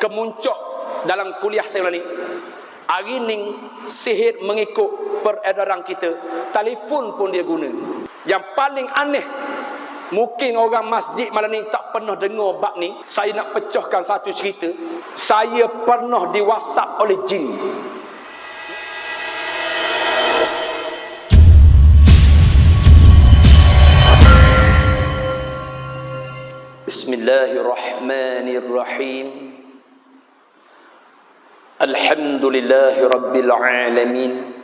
kemuncak dalam kuliah saya ni. Hari ni sihir mengikut peredaran kita, telefon pun dia guna. Yang paling aneh, mungkin orang masjid malam ni tak pernah dengar bab ni. Saya nak pecahkan satu cerita. Saya pernah di WhatsApp oleh jin. Bismillahirrahmanirrahim. Alhamdulillahi rabbil alamin.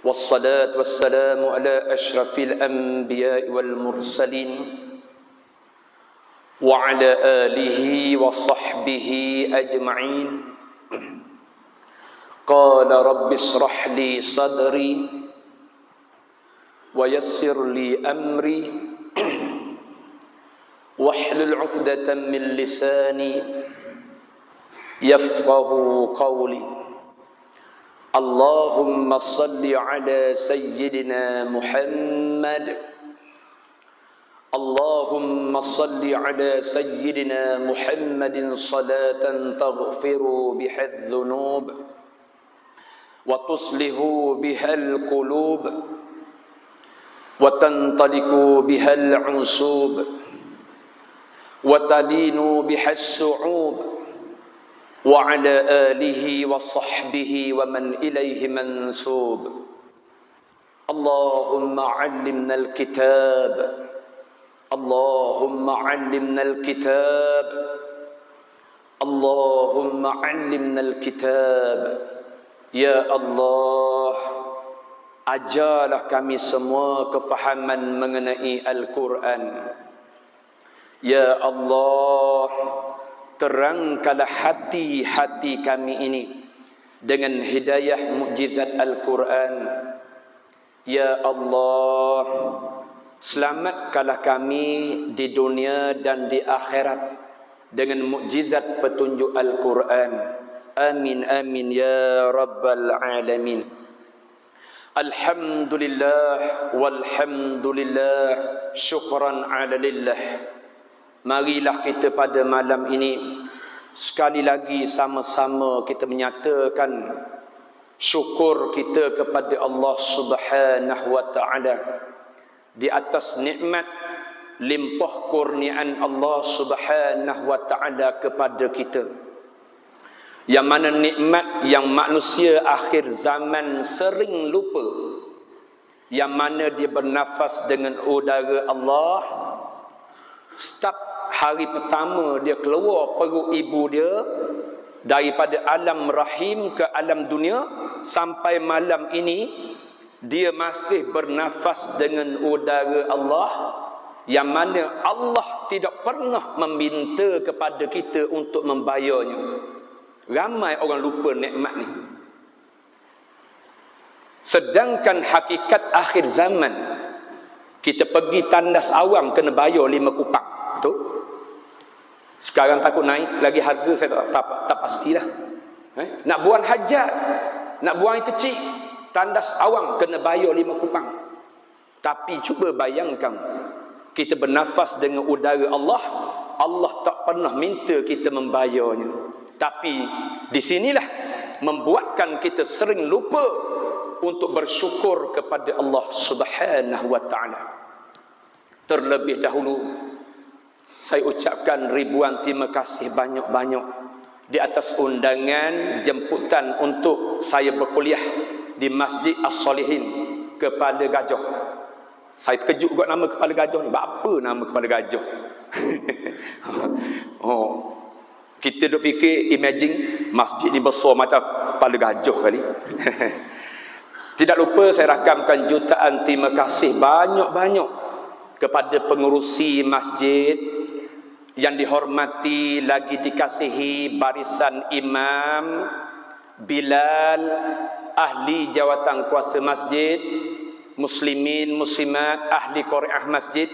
Wassalatu wassalamu ala ashrafil anbiya'i wal mursalin wa ala alihi wa sahbihi ajma'in. Qala rabbi israh li sadri wa yassir li amri wahlul 'uqdatam min lisani yafqahu qawli. Allahumma salli ala sayyidina Muhammad. Allahumma salli ala sayyidina Muhammadin salatan taghfiru biha adh-dhunub wa tuslihu biha al-qulub wa tantaliku biha al-'unsub wa talinu biha as-su'ub wa ala alihi wa sahbihi wa man ilayhi mansub. Allahumma 'allimna al-kitab. Allahumma 'allimna al-kitab. Allahumma 'allimna al-kitab. Ya Allah, ajarlah kami semua kefahaman mengenai Al-Quran. Ya Allah, terangkanlah hati-hati kami ini dengan hidayah mukjizat Al-Quran. Ya Allah, selamatkanlah kami di dunia dan di akhirat dengan mukjizat petunjuk Al-Quran. Amin amin ya rabbal alamin. Alhamdulillah walhamdulillah, syukran ala lillah. Marilah kita pada malam ini sekali lagi sama-sama kita menyatakan syukur kita kepada Allah Subhanahu wa taala di atas nikmat limpah kurniaan Allah Subhanahu wa taala kepada kita. Yang mana nikmat yang manusia akhir zaman sering lupa, yang mana dia bernafas dengan udara Allah. Setiap hari pertama dia keluar perut ibu dia, daripada alam rahim ke alam dunia, sampai malam ini dia masih bernafas dengan udara Allah, yang mana Allah tidak pernah meminta kepada kita untuk membayarnya. Ramai orang lupa nikmat ni. Sedangkan hakikat akhir zaman, kita pergi tandas awam kena bayar 5 kupang. Betul? Sekarang takut naik lagi harga, saya tak pastilah. Nak buang hajat, nak buang air kecil, tandas awam kena bayar 5 kupang. Tapi cuba bayangkan, kita bernafas dengan udara Allah, Allah tak pernah minta kita membayarnya. Tapi di sinilah membuatkan kita sering lupa untuk bersyukur kepada Allah Subhanahu wa taala. Terlebih dahulu saya ucapkan ribuan terima kasih banyak-banyak di atas undangan jemputan untuk saya berkuliah di Masjid As-Solihin Kepala Gajah. Saya terkejut juga nama Kepala Gajah ni. Apa nama Kepala Gajah? Kita duk fikir, imagine masjid ni besar macam Kepala Gajah kali. Tidak lupa saya rakamkan jutaan terima kasih banyak-banyak kepada pengurusi masjid yang dihormati lagi dikasihi barisan imam, Bilal, ahli jawatan kuasa masjid, muslimin, muslimat, ahli qiraah masjid,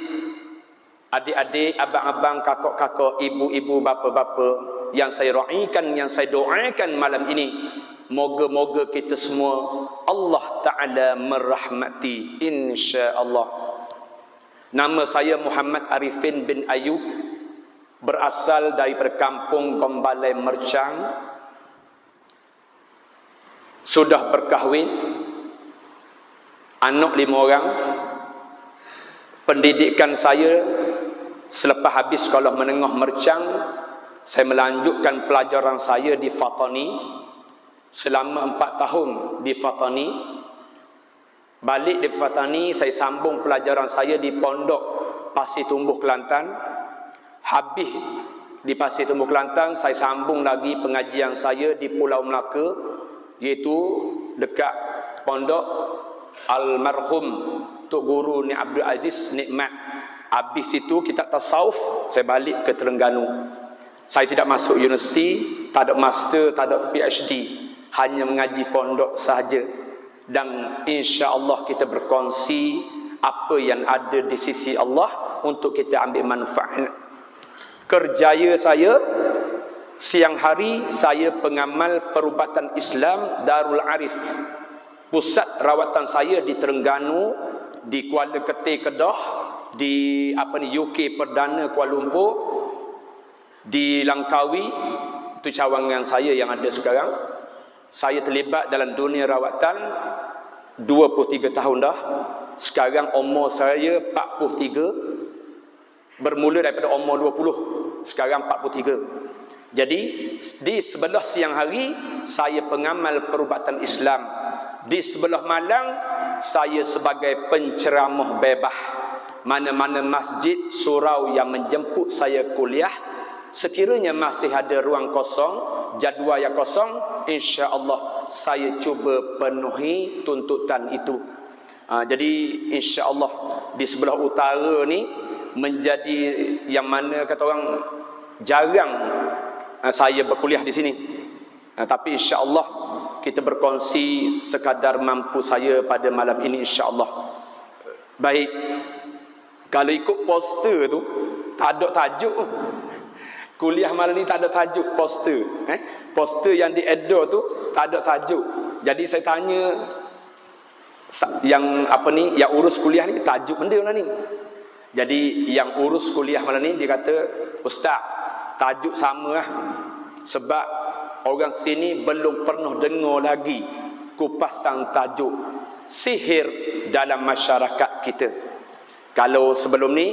adik-adik, abang-abang, kakak-kakak, ibu-ibu, bapa-bapa yang saya raikan, yang saya doakan malam ini. Moga-moga kita semua Allah Ta'ala merahmati, insya-Allah. Nama saya Muhammad Arifin bin Ayub, berasal daripada kampung Gombalai Mercang, sudah berkahwin, anak 5 orang. Pendidikan saya selepas habis sekolah menengah Mercang, saya melanjutkan pelajaran saya di Fatani selama 4 tahun di Fatani. Balik di Fatani, saya sambung pelajaran saya di Pondok Pasir Tumbuh Kelantan. Habis di Pasir Tumbuh Kelantan, saya sambung lagi pengajian saya di Pulau Melaka, iaitu dekat Pondok Almarhum Tok Guru Ni Abdul Aziz Nikmat. Habis itu kitab tasawuf, saya balik ke Terengganu. Saya tidak masuk universiti, tak ada master, tak ada PhD, hanya mengaji pondok sahaja. Dan insya-Allah kita berkongsi apa yang ada di sisi Allah untuk kita ambil manfaat. Kerjaya saya, siang hari saya pengamal perubatan Islam Darul Arif. Pusat rawatan saya di Terengganu, di Kuala Ketir Kedah, di UK Perdana Kuala Lumpur, di Langkawi, itu cawangan saya yang ada sekarang. Saya terlibat dalam dunia rawatan 23 tahun dah. Sekarang umur saya 43, bermula daripada umur 20, sekarang 43. Jadi di sebelah siang hari saya pengamal perubatan Islam, di sebelah malam saya sebagai penceramah bebas. Mana-mana masjid, surau yang menjemput saya kuliah, sekiranya masih ada ruang kosong, jadual yang kosong, insya-Allah saya cuba penuhi tuntutan itu. Jadi insya-Allah di sebelah utara ni menjadi yang mana kata orang jarang saya berkuliah di sini. Tapi insya-Allah kita berkongsi sekadar mampu saya pada malam ini insya-Allah. Baik. Kalau ikut poster tu tak ada tajuk. Kuliah malam ni tak ada tajuk poster. Poster yang diedor tu tak ada tajuk. Jadi saya tanya yang yang urus kuliah ni, tajuk benda mana ni? Jadi yang urus kuliah malam ni dia kata, "Ustaz, tajuk sama lah. Sebab orang sini belum pernah dengar lagi kupasan tajuk sihir dalam masyarakat kita." Kalau sebelum ni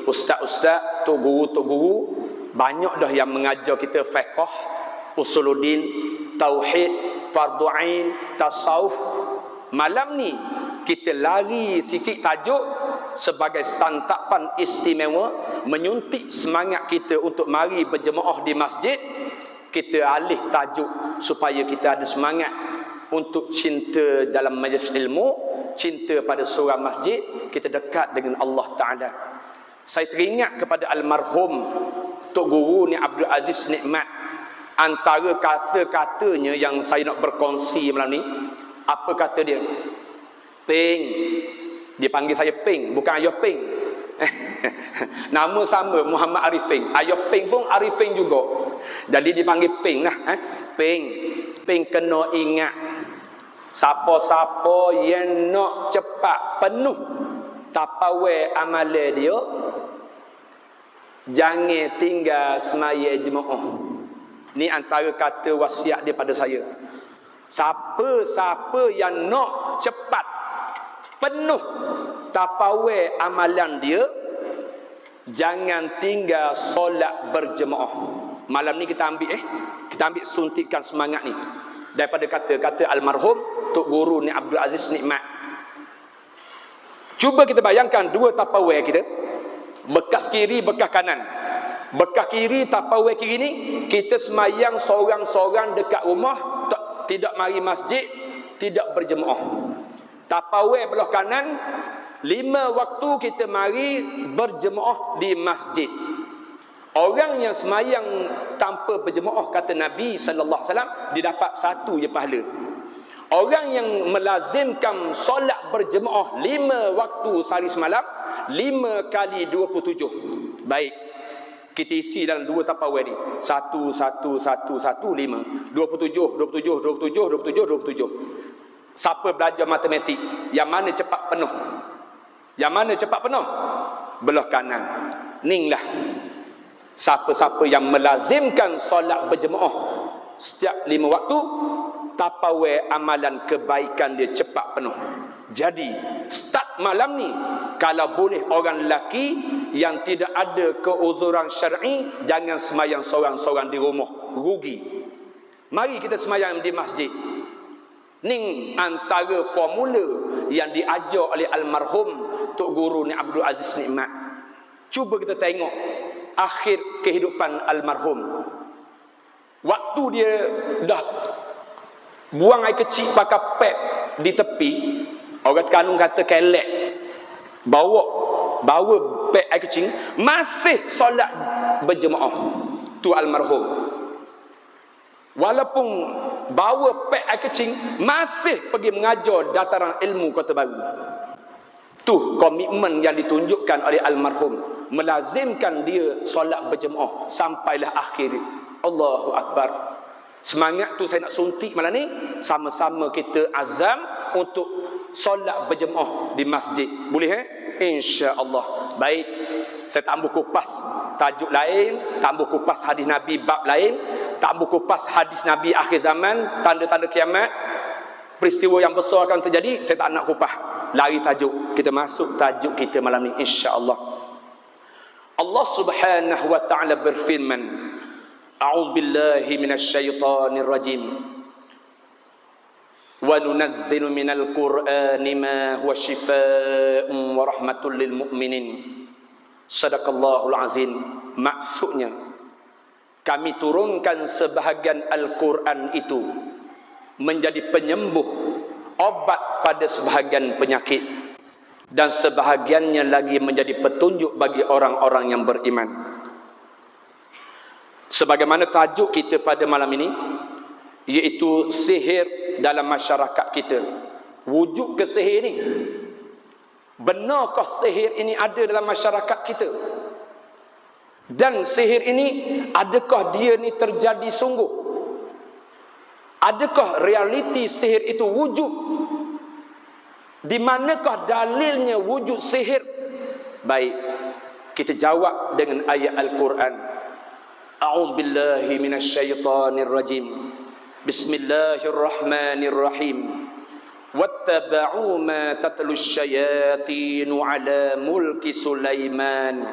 ustaz-ustaz, tok guru banyak dah yang mengajar kita fiqh, usuluddin, tauhid, fardu ain, tasawuf. Malam ni kita lari sikit tajuk sebagai santapan istimewa, menyuntik semangat kita untuk mari berjemaah di masjid. Kita alih tajuk supaya kita ada semangat untuk cinta dalam majlis ilmu, cinta pada surau masjid, kita dekat dengan Allah Ta'ala. Saya teringat kepada almarhum Tok Guru Ni Abdul Aziz Nikmat. Antara kata-katanya yang saya nak berkongsi malam ni, apa kata dia? Peng. Dia panggil saya Peng, bukan Ayah Peng. Nama sama, Muhammad Arifin. Ayah Peng pun Arifin juga. Jadi dipanggil Peng lah. Peng. Peng kena ingat, siapa-siapa yang nak cepat penuh tapawai amalan dia, jangan tinggal semaya jemaah. Ni antara kata wasiat dia pada saya. Siapa-siapa yang nak cepat penuh tapawai amalan dia, jangan tinggal solat berjemaah. Malam ni kita ambil suntikan semangat ni daripada kata-kata almarhum Tok Guru Ni Abdul Aziz Nikmat. Cuba kita bayangkan dua tapawai kita, bekas kiri, bekas kanan. Bekas kiri, tapawai kiri ni kita semayang seorang-seorang dekat rumah, tidak mari masjid, tidak berjemaah. Tapawai belah kanan, 5 waktu kita mari berjemaah di masjid. Orang yang semayang tanpa berjemaah, kata Nabi sallallahu alaihi wasallam, dia dapat 1 je pahala. Orang yang melazimkan solat berjemaah 5 waktu sehari semalam, 5 kali 27. Baik, kita isi dalam 2 tapawai ni. 1, 1, 1, 1, 5. 27, 27, 27, 27, 27. Siapa belajar matematik, yang mana cepat penuh? Yang mana cepat penuh? Belah kanan. Ning lah. Siapa-siapa yang melazimkan solat berjemaah setiap 5 waktu, tapawai amalan kebaikan dia cepat penuh. Jadi start malam ni, kalau boleh orang lelaki yang tidak ada keuzuran syar'i, jangan semayang seorang-seorang di rumah, rugi. Mari kita semayang di masjid. Ni antara formula yang diajar oleh almarhum Tok Guru ni Abdul Aziz Nikmat. Cuba kita tengok akhir kehidupan almarhum. Waktu dia dah buang air kecil pakai pep di tepi, orang kanung kata kelek, bawa pep air kecil, masih solat berjemaah tu almarhum. Walaupun bawa pek air kecil, masih pergi mengajar dataran ilmu Kota Baru. Tu komitmen yang ditunjukkan oleh almarhum, melazimkan dia solat berjemaah sampailah akhir. Allahu Akbar. Semangat tu saya nak suntik malam ni, sama-sama kita azam untuk solat berjemaah di masjid. Boleh insya-Allah. Baik, saya tak ambil kupas tajuk lain, tak ambil kupas hadis Nabi bab lain, tak ambil kupas hadis Nabi akhir zaman, tanda-tanda kiamat, peristiwa yang besar akan terjadi. Saya tak nak kupas, lari tajuk. Kita masuk tajuk kita malam ni insya-Allah. Allah Subhanahu wa taala berfirman, a'udzubillahi minasyaitonir rajim. Wa nunazzilu minal qur'ani ma huwa syifaa'un wa rahmatul lil mu'minin. Sadaqallahul azim. Maksudnya, kami turunkan sebahagian Al-Quran itu menjadi penyembuh, obat pada sebahagian penyakit, dan sebahagiannya lagi menjadi petunjuk bagi orang-orang yang beriman. Sebagaimana tajuk kita pada malam ini, iaitu sihir dalam masyarakat kita. Wujud ke sihir ni? Benarkah sihir ini ada dalam masyarakat kita? Dan sihir ini, adakah dia ni terjadi sungguh? Adakah realiti sihir itu wujud? Di manakah dalilnya wujud sihir? Baik, kita jawab dengan ayat Al-Quran. A'udzubillahi minasyaitonir rajim. Bismillahirrahmanirrahim. Wattaba'u ma tatlu syayatinu ala mulki Sulaiman.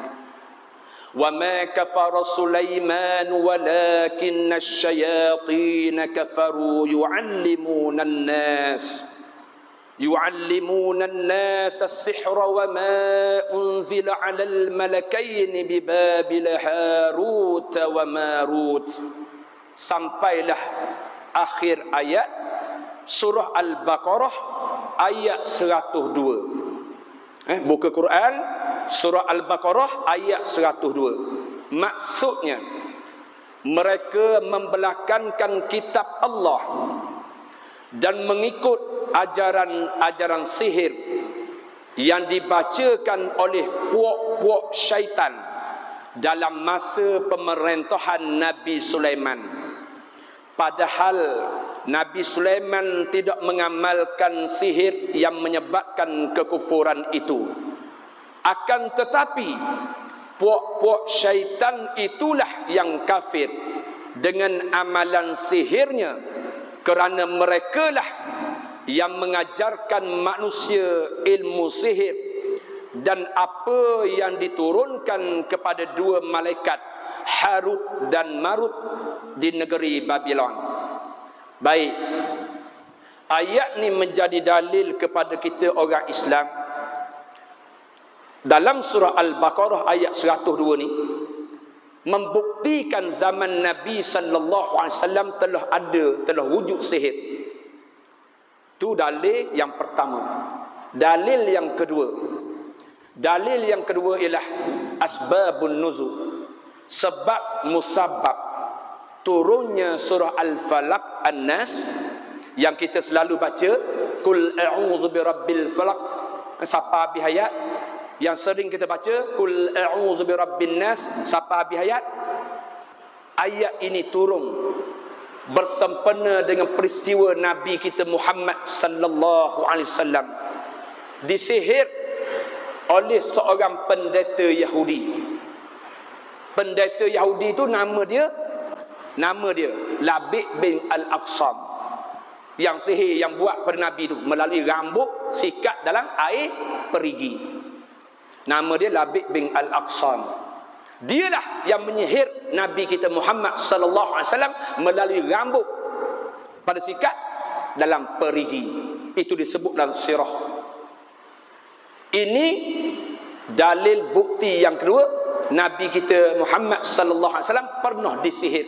وَمَا كَفَرَ سُلَيْمَانُ وَلَكِنَّ الشَّيَاطِينَ كَفَرُوا يُعَلِّمُونَ النَّاسَ السِّحْرَ وَمَا أُنْزِلَ عَلَى الْمَلَكَيْنِ بِبَابِلَ هَارُوتَ وَمَارُوتَ. Sampailah akhir ayat surah Al-Baqarah ayat 102. Buka Quran surah Al-Baqarah ayat 102. Maksudnya, mereka membelakangkan kitab Allah dan mengikut ajaran-ajaran sihir yang dibacakan oleh puak-puak syaitan dalam masa pemerintahan Nabi Sulaiman. Padahal Nabi Sulaiman tidak mengamalkan sihir yang menyebabkan kekufuran itu. Akan tetapi puak-puak syaitan itulah yang kafir dengan amalan sihirnya, kerana merekalah yang mengajarkan manusia ilmu sihir dan apa yang diturunkan kepada dua malaikat Harut dan Marut di negeri Babylon. Baik, ayat ni menjadi dalil kepada kita orang Islam. Dalam surah Al-Baqarah ayat 102 ni membuktikan zaman Nabi sallallahu alaihi wasallam telah wujud sihir. Tu dalil yang pertama. Dalil yang kedua ialah asbabun nuzul. Sebab musabab turunnya surah Al-Falaq An-Nas yang kita selalu baca, Qul a'udzu birabbil falaq. Siapa habis ayat yang sering kita baca, Qul a'udzu birabbin nas. Siapa habis ayat? Ayat ini turun bersempena dengan peristiwa Nabi kita Muhammad sallallahu alaihi wasallam disihir oleh seorang pendeta Yahudi. pendeta Yahudi tu nama dia Labid bin Al-Aqsam. Yang sihir yang buat pada Nabi tu melalui rambut sikat dalam air perigi. Nama dia Labid bin Al-Aqsam. Dialah yang menyihir Nabi kita Muhammad sallallahu alaihi wasallam melalui rambut pada sikat dalam perigi. Itu disebut dalam sirah. Ini dalil bukti yang kedua, Nabi kita Muhammad sallallahu alaihi wasallam pernah disihir.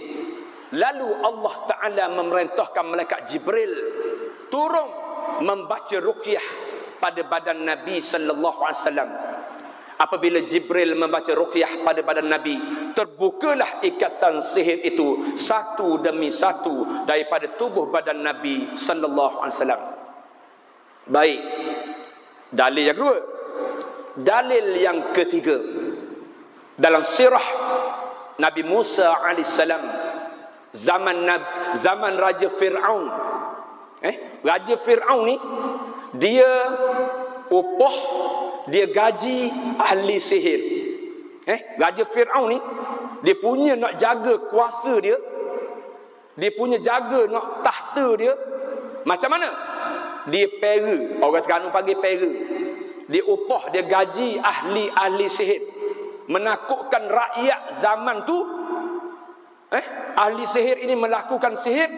Lalu Allah Taala memerintahkan malaikat Jibril turun membaca ruqyah pada badan Nabi sallallahu alaihi wasallam. Apabila Jibril membaca ruqyah pada badan Nabi, terbukalah ikatan sihir itu satu demi satu daripada tubuh badan Nabi sallallahu alaihi wasallam. Baik. Dalil yang kedua. Dalil yang ketiga. Dalam sirah Nabi Musa alaihissalam, zaman Raja Fir'aun. Raja Fir'aun ni dia upah, dia gaji ahli sihir. Raja Fir'aun ni dia punya nak jaga kuasa dia, dia punya jaga nak tahta dia macam mana? Dia pera, orang Terengganu panggil pera. Dia upah, dia gaji ahli sihir, menakutkan rakyat zaman tu. Ahli sihir ini melakukan sihir,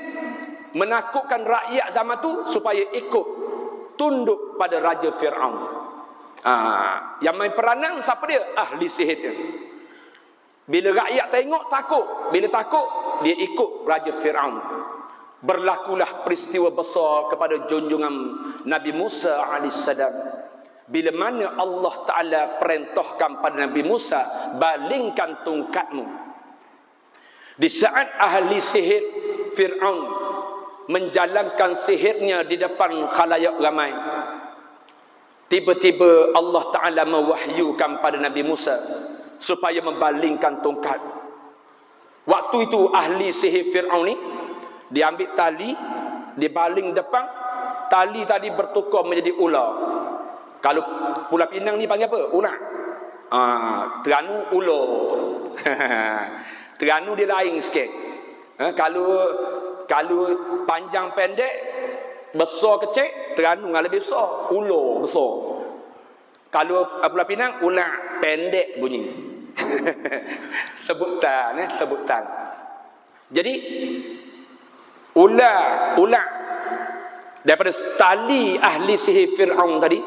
menakutkan rakyat zaman tu supaya ikut tunduk pada Raja Fir'aun. Yang main peranan siapa dia? Ahli sihir dia. Bila rakyat tengok takut, bila takut dia ikut Raja Fir'aun. Berlakulah peristiwa besar kepada junjungan Nabi Musa alaihissalam. Bila mana Allah Ta'ala perintahkan pada Nabi Musa, balingkan tongkatmu. Di saat ahli sihir Fir'aun menjalankan sihirnya di depan khalayak ramai, tiba-tiba Allah Ta'ala mewahyukan pada Nabi Musa supaya membalingkan tongkat. Waktu itu ahli sihir Fir'aun ni, dia ambil tali, dia baling depan, tali tadi bertukar menjadi ular. Kalau Pulau Pinang ni panggil apa? Ular. Terengganu ular. Terengganu dia lain sikit. Kalau panjang pendek, besar kecil, Terengganu lebih besar. Ular besar. Kalau Pulau Pinang, ular pendek bunyi. Sebutan. Jadi ular daripada tali ahli sihir Fir'aun tadi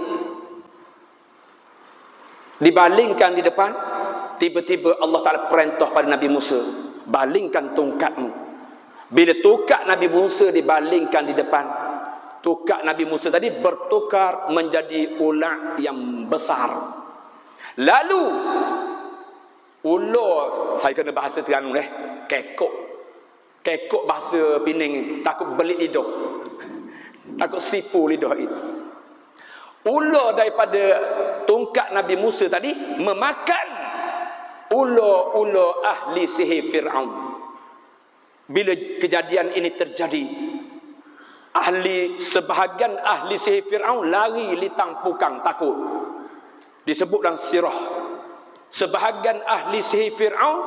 dibalingkan di depan. Tiba-tiba Allah Ta'ala perintah pada Nabi Musa, balingkan tongkatmu. Bila tongkat Nabi Musa dibalingkan di depan, tongkat Nabi Musa tadi bertukar menjadi ular yang besar. Lalu ular, saya kena bahasa Terengganu kekok bahasa Pening ni, takut belit lidah, takut sipu lidah itu. Ular daripada tongkat Nabi Musa tadi memakan ular ahli sihir Fir'aun. Bila kejadian ini terjadi, sebahagian ahli sihir Fir'aun lari litang pukang takut. Disebut dalam sirah, sebahagian ahli sihir Fir'aun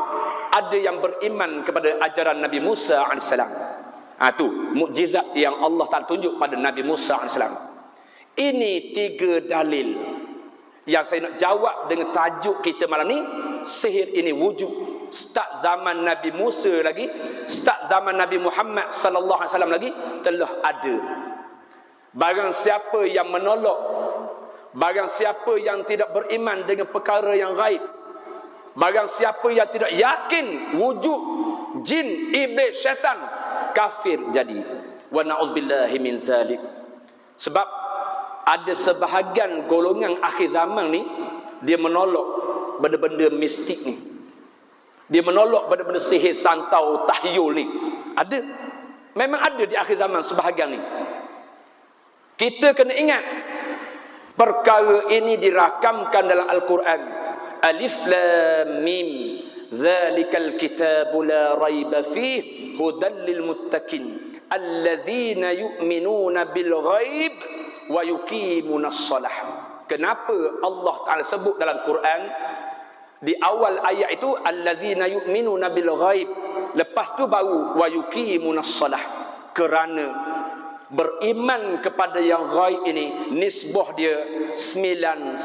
ada yang beriman kepada ajaran Nabi Musa AS. Itu mukjizat yang Allah Ta'ala tunjuk pada Nabi Musa AS. Ini 3 dalil yang saya nak jawab dengan tajuk kita malam ni. Sihir ini wujud start zaman Nabi Musa lagi, start zaman Nabi Muhammad sallallahu alaihi wasallam lagi telah ada. Barang siapa yang menolak, barang siapa yang tidak beriman dengan perkara yang gaib, barang siapa yang tidak yakin wujud jin, iblis, syaitan, kafir jadi. Wa na'udzubillahi min zalik. Sebab ada sebahagian golongan akhir zaman ni, dia menolak benda-benda mistik ni. Dia menolak benda-benda sihir, santau, tahyul ni. Ada. Memang ada di akhir zaman sebahagian ni. Kita kena ingat, perkara ini dirakamkan dalam Al-Quran. Alif Lam Mim. Zalikal kitabu la raiba fih hudan lil muttaqin alladzina yu'minuna bil ghaib wa yuqimunas shalah. Kenapa Allah Ta'ala sebut dalam Quran Di awal ayat itu allazina yu'minuna bil ghaib. Lepas tu baru wa yuqimunas shalah. Kerana beriman kepada yang ghaib ini nisbah dia 91.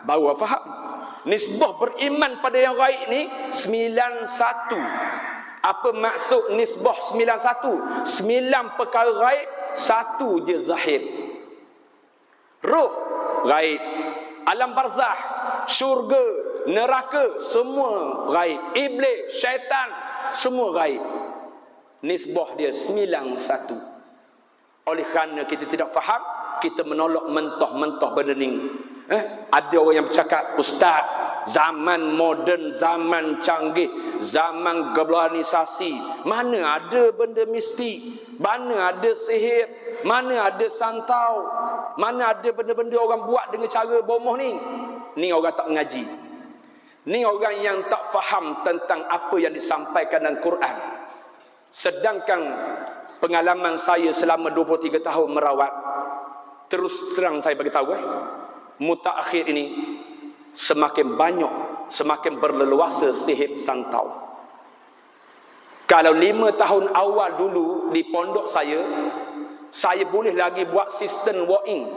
Baru faham. Nisbah beriman pada yang ghaib ni 91. Apa maksud nisbah 91? 9 perkara ghaib, 1 je zahir. Roh ghaib, alam barzah, syurga, neraka, semua ghaib. Iblis, syaitan, semua ghaib. Nisbah dia 91. Oleh kerana kita tidak faham, kita menolak mentah-mentah benda ni. Ada orang yang bercakap, ustaz, zaman moden, zaman canggih, zaman globalisasi, mana ada benda mistik, mana ada sihir, mana ada santau, mana ada benda-benda orang buat dengan cara bomoh ni. Ni orang tak mengaji. Ni orang yang tak faham tentang apa yang disampaikan dalam Quran. Sedangkan pengalaman saya selama 23 tahun merawat, terus terang saya bagi tahu, mutaakhir ini semakin banyak, semakin berleluasa sihir santau. Kalau 5 tahun awal dulu di pondok saya boleh lagi buat sistem walk-in.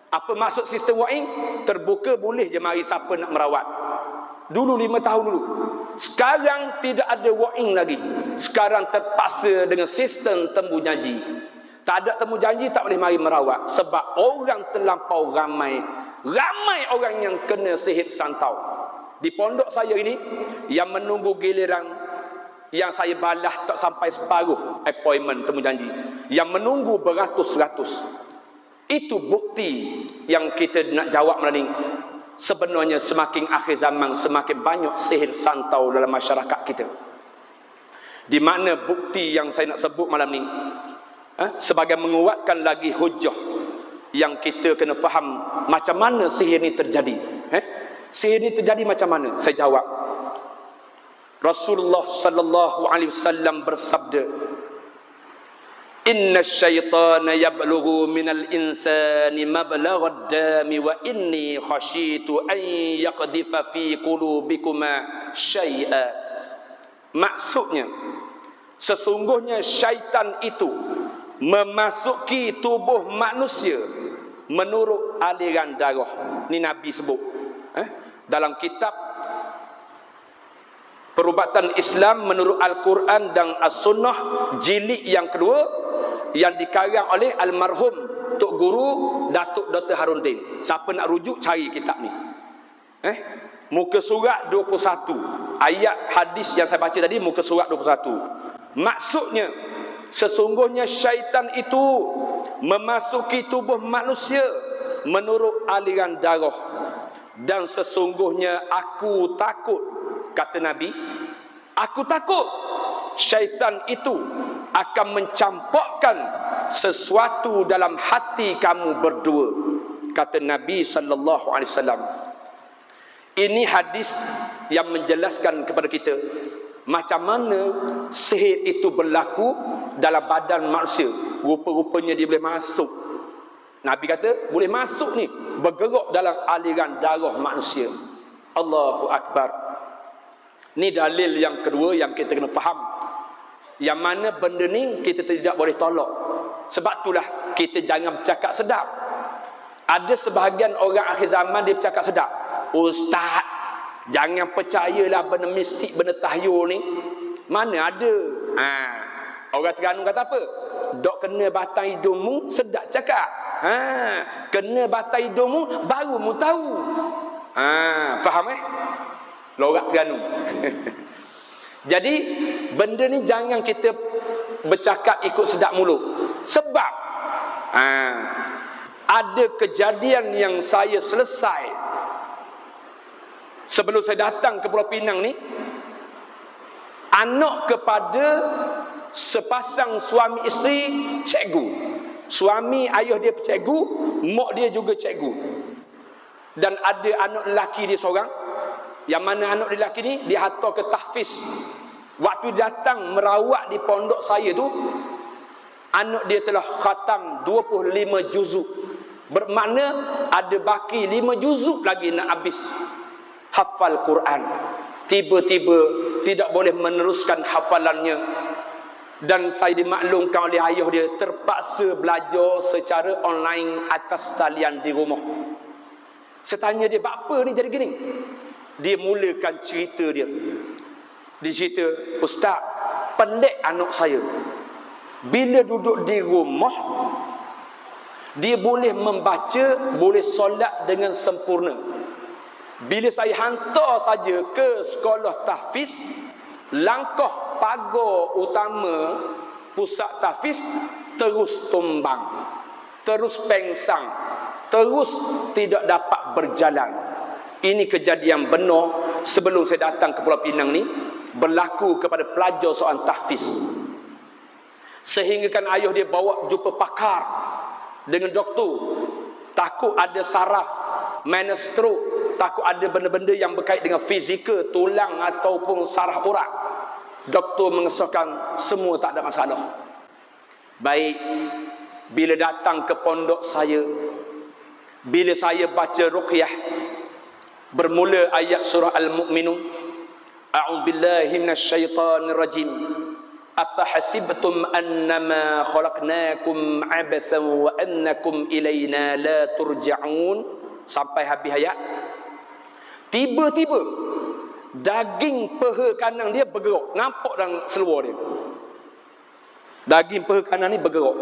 Apa maksud sistem walk-in? Terbuka, boleh je mari siapa nak merawat. Dulu 5 tahun dulu. Sekarang tidak ada walk-in lagi. Sekarang terpaksa dengan sistem temu janji. Tak ada temu janji, tak boleh mari merawat. Sebab orang terlampau ramai orang yang kena sihir santau. Di pondok saya ini, yang menunggu giliran, yang saya balas tak sampai separuh appointment temu janji, yang menunggu beratus-ratus. Itu bukti yang kita nak jawab malam ni. Sebenarnya semakin akhir zaman, semakin banyak sihir santau dalam masyarakat kita. Di mana bukti yang saya nak sebut malam ni, sebagai menguatkan lagi hujah yang kita kena faham macam mana sihir ni terjadi. Sihir ni terjadi macam mana? Saya jawab. Rasulullah sallallahu alaihi wasallam bersabda, "Inna syaitana yablughu minal insani mablaghad dami wa inni khashitu an yaqdhifa fi qulubikuma syai'a." Maksudnya, sesungguhnya syaitan itu memasuki tubuh manusia menurut aliran darah. Ni Nabi sebut. Dalam kitab Perubatan Islam menurut Al-Quran dan As-Sunnah jilid yang kedua, yang dikarang oleh almarhum Tok Guru Datuk Dr. Harundin. Siapa nak rujuk cari kitab ni. Muka surat 21. Ayat hadis yang saya baca tadi muka surat 21. Maksudnya, sesungguhnya syaitan itu memasuki tubuh manusia menurut aliran darah. Dan sesungguhnya aku takut, kata Nabi, aku takut syaitan itu akan mencampakkan sesuatu dalam hati kamu berdua, kata Nabi sallallahu alaihi wasallam. Ini hadis yang menjelaskan kepada kita macam mana sihir itu berlaku dalam badan manusia. Rupa-rupanya dia boleh masuk. Nabi kata boleh masuk ni, bergerak dalam aliran darah manusia. Allahu Akbar. Ni dalil yang kedua yang kita kena faham. Yang mana benda ni kita tidak boleh tolak. Sebab itulah kita jangan bercakap sedap. Ada sebahagian orang akhir zaman dia bercakap sedap. Ustaz, jangan percayalah benda mistik, benda tahyul ni. Mana ada. Orang Terengganu kata apa? Dok kena batang hidungmu, sedap cakap. Kena batang hidungmu, baru mu tahu. Faham Lorak Terengganu. Jadi benda ni jangan kita bercakap ikut sedap mulut. Sebab ada kejadian yang saya selesai sebelum saya datang ke Pulau Pinang ni. Anak kepada sepasang suami isteri cikgu. Suami ayah dia cikgu, mak dia juga cikgu. Dan ada anak lelaki dia seorang, yang mana anak lelaki ni dia hantar ke tahfiz. Waktu datang merawat di pondok saya tu, anak dia telah khatam 25 juzuk. Bermakna ada baki 5 juzuk lagi nak habis. hafal Quran, tiba-tiba tidak boleh meneruskan hafalannya, dan saya dimaklumkan oleh ayah dia terpaksa belajar secara online atas talian di rumah. Saya tanya dia, apa ni jadi gini? Dia mulakan cerita dia. Dia cerita, Ustaz, pelik anak saya. Bila duduk di rumah, dia boleh membaca, boleh solat dengan sempurna. Bila saya hantar saja ke sekolah tahfiz, langkah pagar utama pusat tahfiz terus tumbang, terus pengsang, terus tidak dapat berjalan. Ini kejadian benar sebelum saya datang ke Pulau Pinang ni, berlaku kepada pelajar seorang tahfiz. Sehingga kan ayah dia bawa jumpa pakar dengan doktor, takut ada saraf, minor stroke, takut ada benda-benda yang berkait dengan fizikal, tulang ataupun saraf urat. Doktor mengesahkan semua tak ada masalah. Baik, bila datang ke pondok saya, bila saya baca ruqyah, bermula ayat surah Al-Mu'minun, A'udzubillahi minasyaitonirrajim. Apa hasibtum annama khalaqnakum abathan wa annakum ilayna la turja'un, sampai habis ayat. Tiba-tiba daging paha kanan dia bergerak, nampak dalam seluar dia. Daging paha kanan ni bergerak,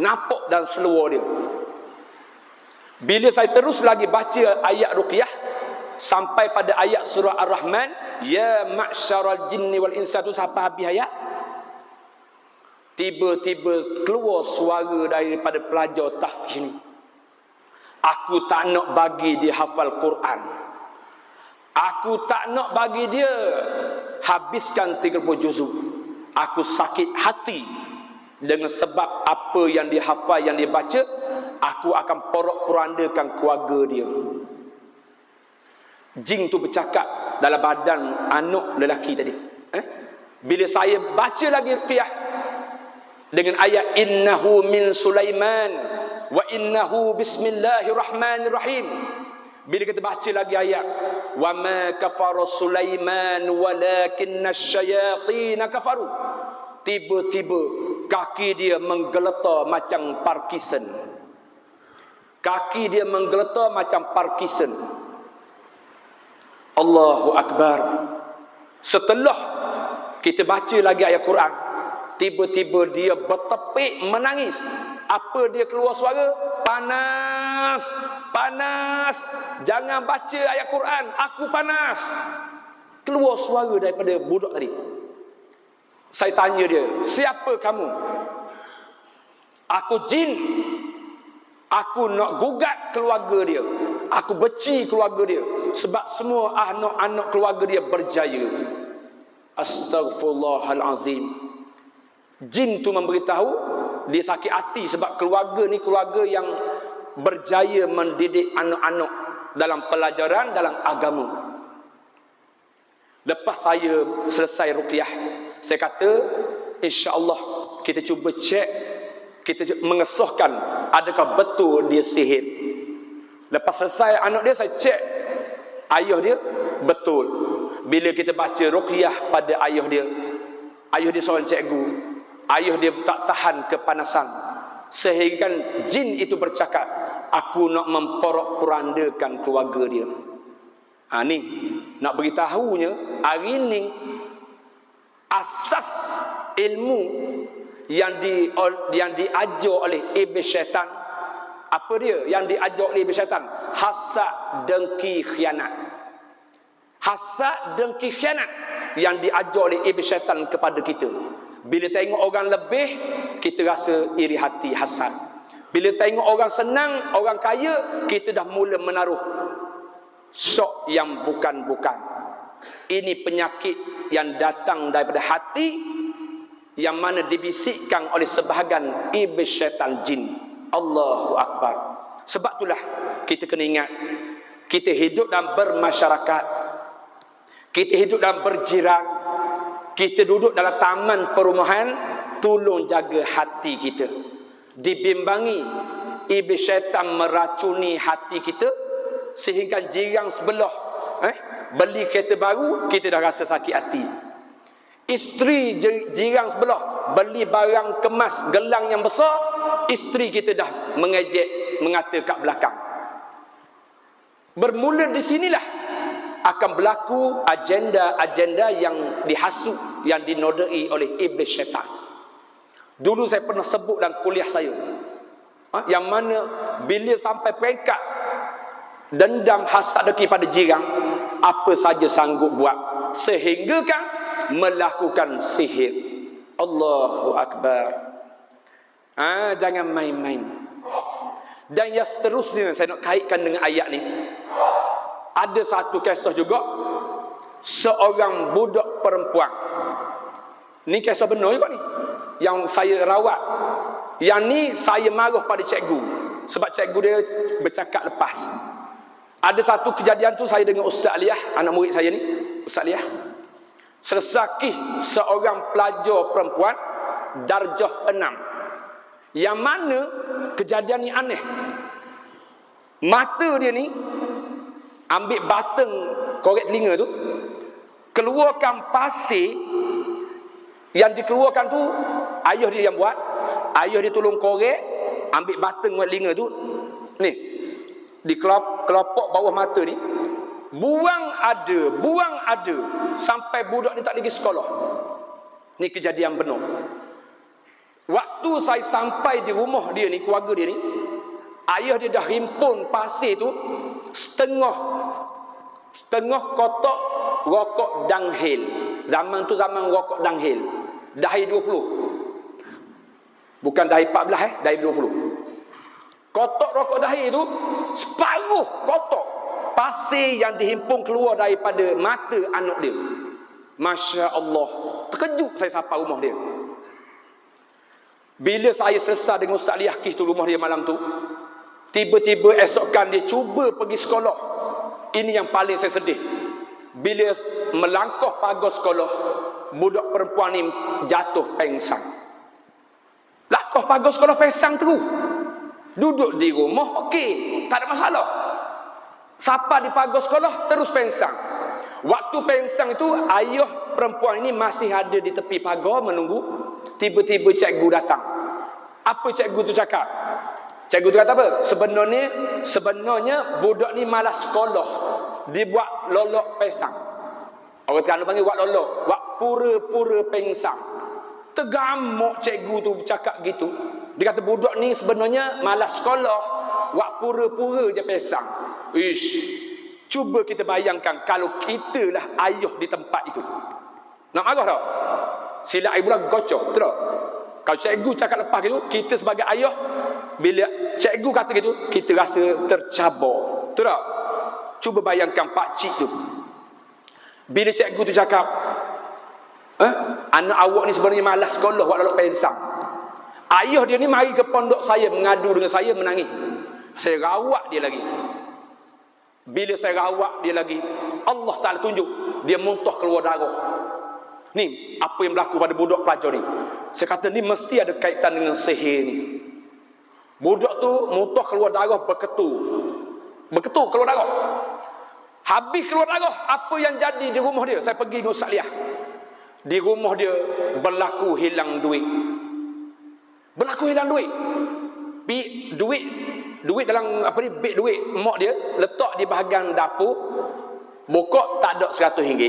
nampak dalam seluar dia. Bila saya terus lagi baca ayat ruqyah sampai pada ayat surah Ar-Rahman, ya ma'syaral jinni wal insa, tu sampai habis ayat, tiba-tiba keluar suara daripada pelajar tahfiz ni. Aku tak nak bagi dia hafal Quran. Aku tak nak bagi dia habiskan 30 juzuk. Aku sakit hati dengan sebab apa yang dia hafal, yang dia baca. Aku akan porak-porandakan keluarga dia. Jin tu bercakap dalam badan anak lelaki tadi. Bila saya baca lagi ruqyah dengan ayat innahu min Sulaiman wa innahu bismillahirrahmanirrahim, bila kita baca lagi ayat wa ma kafara Sulaiman walakinna syayatin kafaru, tiba-tiba kaki dia menggeletar macam Parkinson. Kaki dia menggeletar macam Parkinson. Allahu Akbar. Setelah kita baca lagi ayat Quran, tiba-tiba dia bertepik menangis. Apa dia keluar suara? Panas, panas. Jangan baca ayat Quran, aku panas. Keluar suara daripada budak tadi. Saya tanya dia, siapa kamu? Aku jin. Aku nak gugat keluarga dia. Aku benci keluarga dia sebab semua anak-anak keluarga dia berjaya. Astaghfirullahalazim. Jin tu memberitahu dia sakit hati sebab keluarga ni keluarga yang berjaya mendidik anak-anak dalam pelajaran, dalam agama. Lepas saya selesai ruqyah, saya kata insya-Allah kita cuba cek, kita mengesahkan adakah betul dia sihir. Lepas selesai anak dia, saya cek ayah dia, betul. Bila kita baca ruqyah pada ayah dia seorang cikgu, ayah dia tak tahan kepanasan sehingga jin itu bercakap, aku nak memporak-porandakan keluarga dia. Ni nak beritahunya, hari ni asas ilmu yang diajar oleh iblis syaitan, apa dia yang diajar oleh iblis syaitan? Hasad, dengki, khianat. Hasad, dengki, khianat yang diajar oleh iblis syaitan kepada kita. Bila tengok orang lebih, kita rasa iri hati, hasad. Bila tengok orang senang, orang kaya, kita dah mula menaruh syok yang bukan-bukan. Ini penyakit yang datang daripada hati, yang mana dibisikkan oleh sebahagian iblis syaitan jin. Allahu Akbar. Sebab itulah kita kena ingat, kita hidup dalam bermasyarakat, kita hidup dalam berjiran, kita duduk dalam taman perumahan, tolong jaga hati kita. Dibimbangi iblis syaitan meracuni hati kita sehingga jiran sebelah Beli kereta baru, kita dah rasa sakit hati. Isteri jiran sebelah beli barang kemas, gelang yang besar, isteri kita dah mengejek, mengata kat belakang. Bermula di sinilah akan berlaku agenda-agenda yang dihasut, yang dinodai oleh iblis syaitan. Dulu saya pernah sebut dalam kuliah saya, yang mana bila sampai peringkat dendam hasad dengki pada jiran, apa saja sanggup buat, sehingga kan melakukan sihir. Allahu Akbar. Jangan main-main. Dan yang seterusnya saya nak kaitkan dengan ayat ni. Ada satu kisah juga, seorang budak perempuan. Ni kisah benar juga ni, yang saya rawat. Yang ni saya marah pada cikgu, sebab cikgu dia bercakap lepas. Ada satu kejadian tu saya dengan Ustaz Aliyah, anak murid saya ni, Ustaz Aliyah. Sesakih seorang pelajar perempuan darjah 6, yang mana kejadian ni aneh. Mata dia ni ambil batang korek telinga tu, keluarkan pasir. Yang dikeluarkan tu ayah dia yang buat. Ayah dia tolong korek, ambil batang korek telinga tu ni, di kelopak bawah mata ni, buang ada sampai budak ni tak pergi sekolah. Ni kejadian benar. Waktu saya sampai di rumah dia ni, keluarga dia ni, ayah dia dah himpun pasir tu setengah kotak rokok Dunhill. Zaman tu zaman rokok Dunhill, dahi 20, bukan dahi 14, dahi 20. Kotak rokok dahi tu separuh kotak pasir yang dihimpun keluar daripada mata anak dia. Masya Allah, terkejut saya sampai rumah dia. Bila saya selesai dengan Ustaz Aliyah tu rumah dia malam tu, tiba-tiba esokkan dia cuba pergi sekolah. Ini yang paling saya sedih. Bila melangkah pagar sekolah, budak perempuan ni jatuh pengsang. Langkah pagar sekolah pengsang terus. Duduk di rumah okey, tak ada masalah. Sapa di pagar sekolah terus pengsang. Waktu pengsang itu ayah perempuan ini masih ada di tepi pagar menunggu. Tiba-tiba cikgu datang. Apa cikgu tu cakap? Cikgu tu kata apa? Sebenarnya budak ni malas sekolah, dibuat lolok pengsang. Orang Terengganu panggil buat lolok, buat pura-pura pengsang. Tergamuk cikgu tu cakap gitu. Dia kata budak ni sebenarnya malas sekolah, buat pura-pura je pengsang. Ish, cuba kita bayangkan kalau kita lah ayah di tempat itu. Nak marah tak? Sila ibu lah gocok, betul tak? Kalau cikgu cakap lepas gitu, kita sebagai ayah, bila cikgu kata gitu, kita rasa tercabar, betul tak? Cuba bayangkan pakcik tu, bila cikgu tu cakap, anak awak ni sebenarnya malas sekolah, buat lolok pensang. Ayah dia ni mari ke pondok saya, mengadu dengan saya, menangis. Saya rawat dia lagi. Bila saya rawat dia lagi, Allah Ta'ala tunjuk dia muntah keluar darah. Ni apa yang berlaku pada budak pelajar ni. Saya kata ni mesti ada kaitan dengan sihir ni. Budak tu muntah keluar darah, berketul keluar darah. Habis keluar darah, apa yang jadi di rumah dia? Saya pergi dengan Ustaz Aliyah. Di rumah dia berlaku hilang duit. Duit dalam apa ni, beg duit mak dia letak di bahagian dapur. Buka tak ada RM100.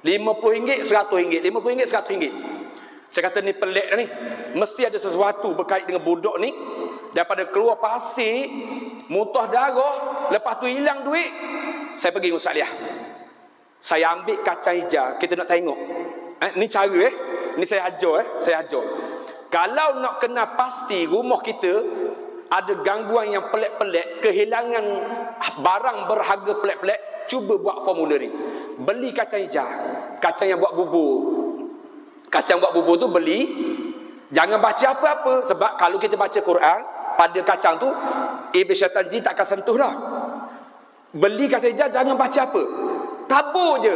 RM50, RM100, RM50, RM100. Saya kata ni pelik dah ni. Mesti ada sesuatu berkait dengan budak ni. Daripada keluar pasir, muntah darah, lepas tu hilang duit. Saya pergi dengan Ustaz Aliyah. Saya ambil kacang hijau, kita nak tengok. Ni cara ni saya ajar. Kalau nak kenal pasti rumah kita ada gangguan yang pelik-pelik, kehilangan barang berharga pelik-pelik, cuba buat formula ni. Beli kacang hijau, kacang yang buat bubur. Kacang buat bubur tu beli, jangan baca apa-apa, sebab kalau kita baca Quran pada kacang tu, iblis syaitan jin tak akan sentuh dah. Beli kacang hijau, jangan baca apa, tabur je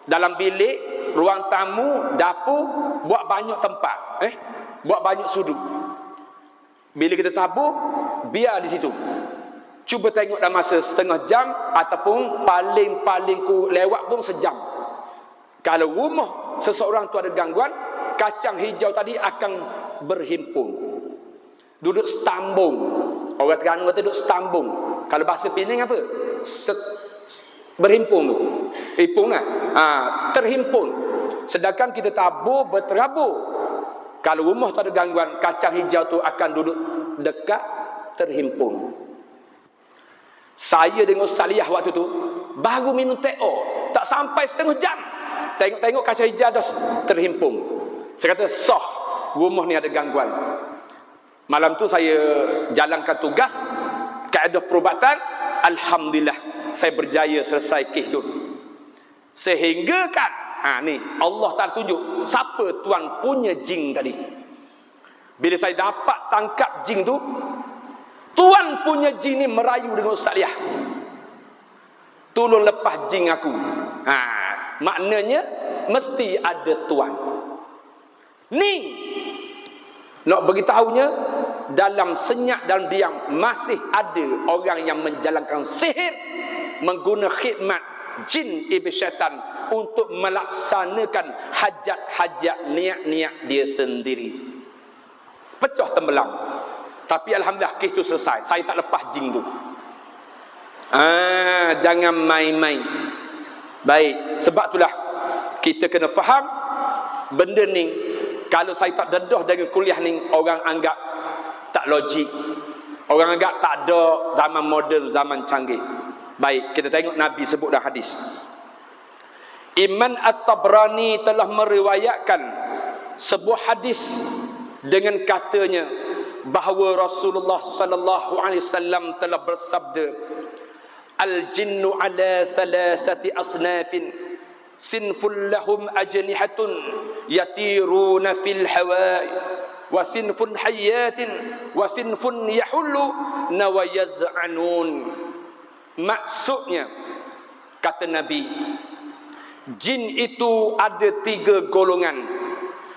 dalam bilik, ruang tamu, dapur, buat banyak tempat, buat banyak sudut. Bila kita tabur, biar di situ. Cuba tengok dalam masa setengah jam ataupun paling-paling lewat pun sejam. Kalau rumah seseorang tu ada gangguan, kacang hijau tadi akan berhimpun. Duduk setambung. Orang Terengganu kata duduk setambung. Kalau bahasa Penang apa? Berhimpun tu. Himpun kan? Terhimpun. Sedangkan kita tabur berterabur. Kalau rumah tu ada gangguan, kacang hijau tu akan duduk dekat, terhimpun. Saya dengan Ustaz Liyah waktu tu baru minum TO, tak sampai setengah jam, tengok-tengok kacang hijau dah terhimpun. Saya kata sah, rumah ni ada gangguan. Malam tu saya jalankan tugas kaedah perubatan, alhamdulillah saya berjaya selesai kes tu. Sehingga kan ni Allah Ta'ala tunjuk siapa tuan punya jin tadi. Bila saya dapat tangkap jin tu, tuan punya jin ni merayu dengan Ustaz Liyah, tolong lepas jin aku. Maknanya mesti ada tuan ni. Nak beritahunya, dalam senyap, dalam diam, masih ada orang yang menjalankan sihir, menggunakan khidmat jin iblis syaitan untuk melaksanakan hajat-hajat niat-niat dia sendiri. Pecah tembelang. Tapi alhamdulillah kes tu selesai. Saya tak lepas jin tu. Jangan main-main. Baik, sebab itulah kita kena faham benda ni. Kalau saya tak dedah dengan kuliah ni, orang anggap tak logik. Orang anggap tak ada zaman moden, zaman canggih. Baik, kita tengok Nabi sebut dalam hadis. Imam At-Tabrani telah meriwayatkan sebuah hadis dengan katanya bahawa Rasulullah sallallahu alaihi wasallam telah bersabda, al-jinnu ala salasati asnafin sinfun lahum ajnihatun yatiruna fil hawa'i wa sinfun hayatin wa sinfun yahullu nawayaz'anun. Maksudnya, kata Nabi, jin itu ada 3 golongan.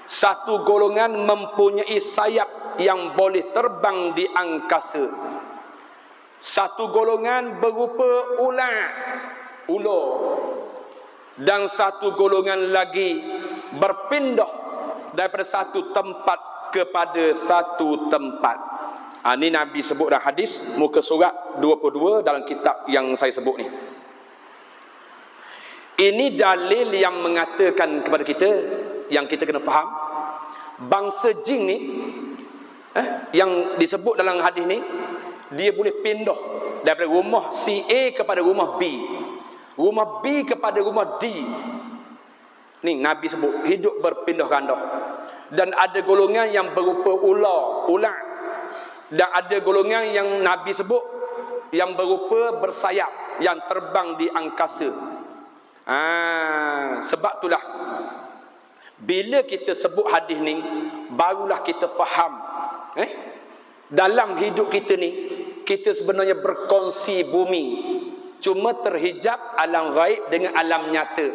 Satu golongan mempunyai sayap yang boleh terbang di angkasa. Satu golongan berupa ular. Dan satu golongan lagi berpindah daripada satu tempat kepada satu tempat. Ini Nabi sebut dalam hadis muka surat 22 dalam kitab yang saya sebut ni. Ini dalil yang mengatakan kepada kita, yang kita kena faham, bangsa jin ni yang disebut dalam hadis ni, dia boleh pindah daripada rumah si A kepada rumah B, rumah B kepada rumah D. Ni Nabi sebut hidup berpindah ganda. Dan ada golongan yang berupa ular. Dan ada golongan yang Nabi sebut yang berupa bersayap, yang terbang di angkasa. Sebab itulah bila kita sebut hadis ni, barulah kita faham dalam hidup kita ni, kita sebenarnya berkongsi bumi, cuma terhijab alam gaib dengan alam nyata.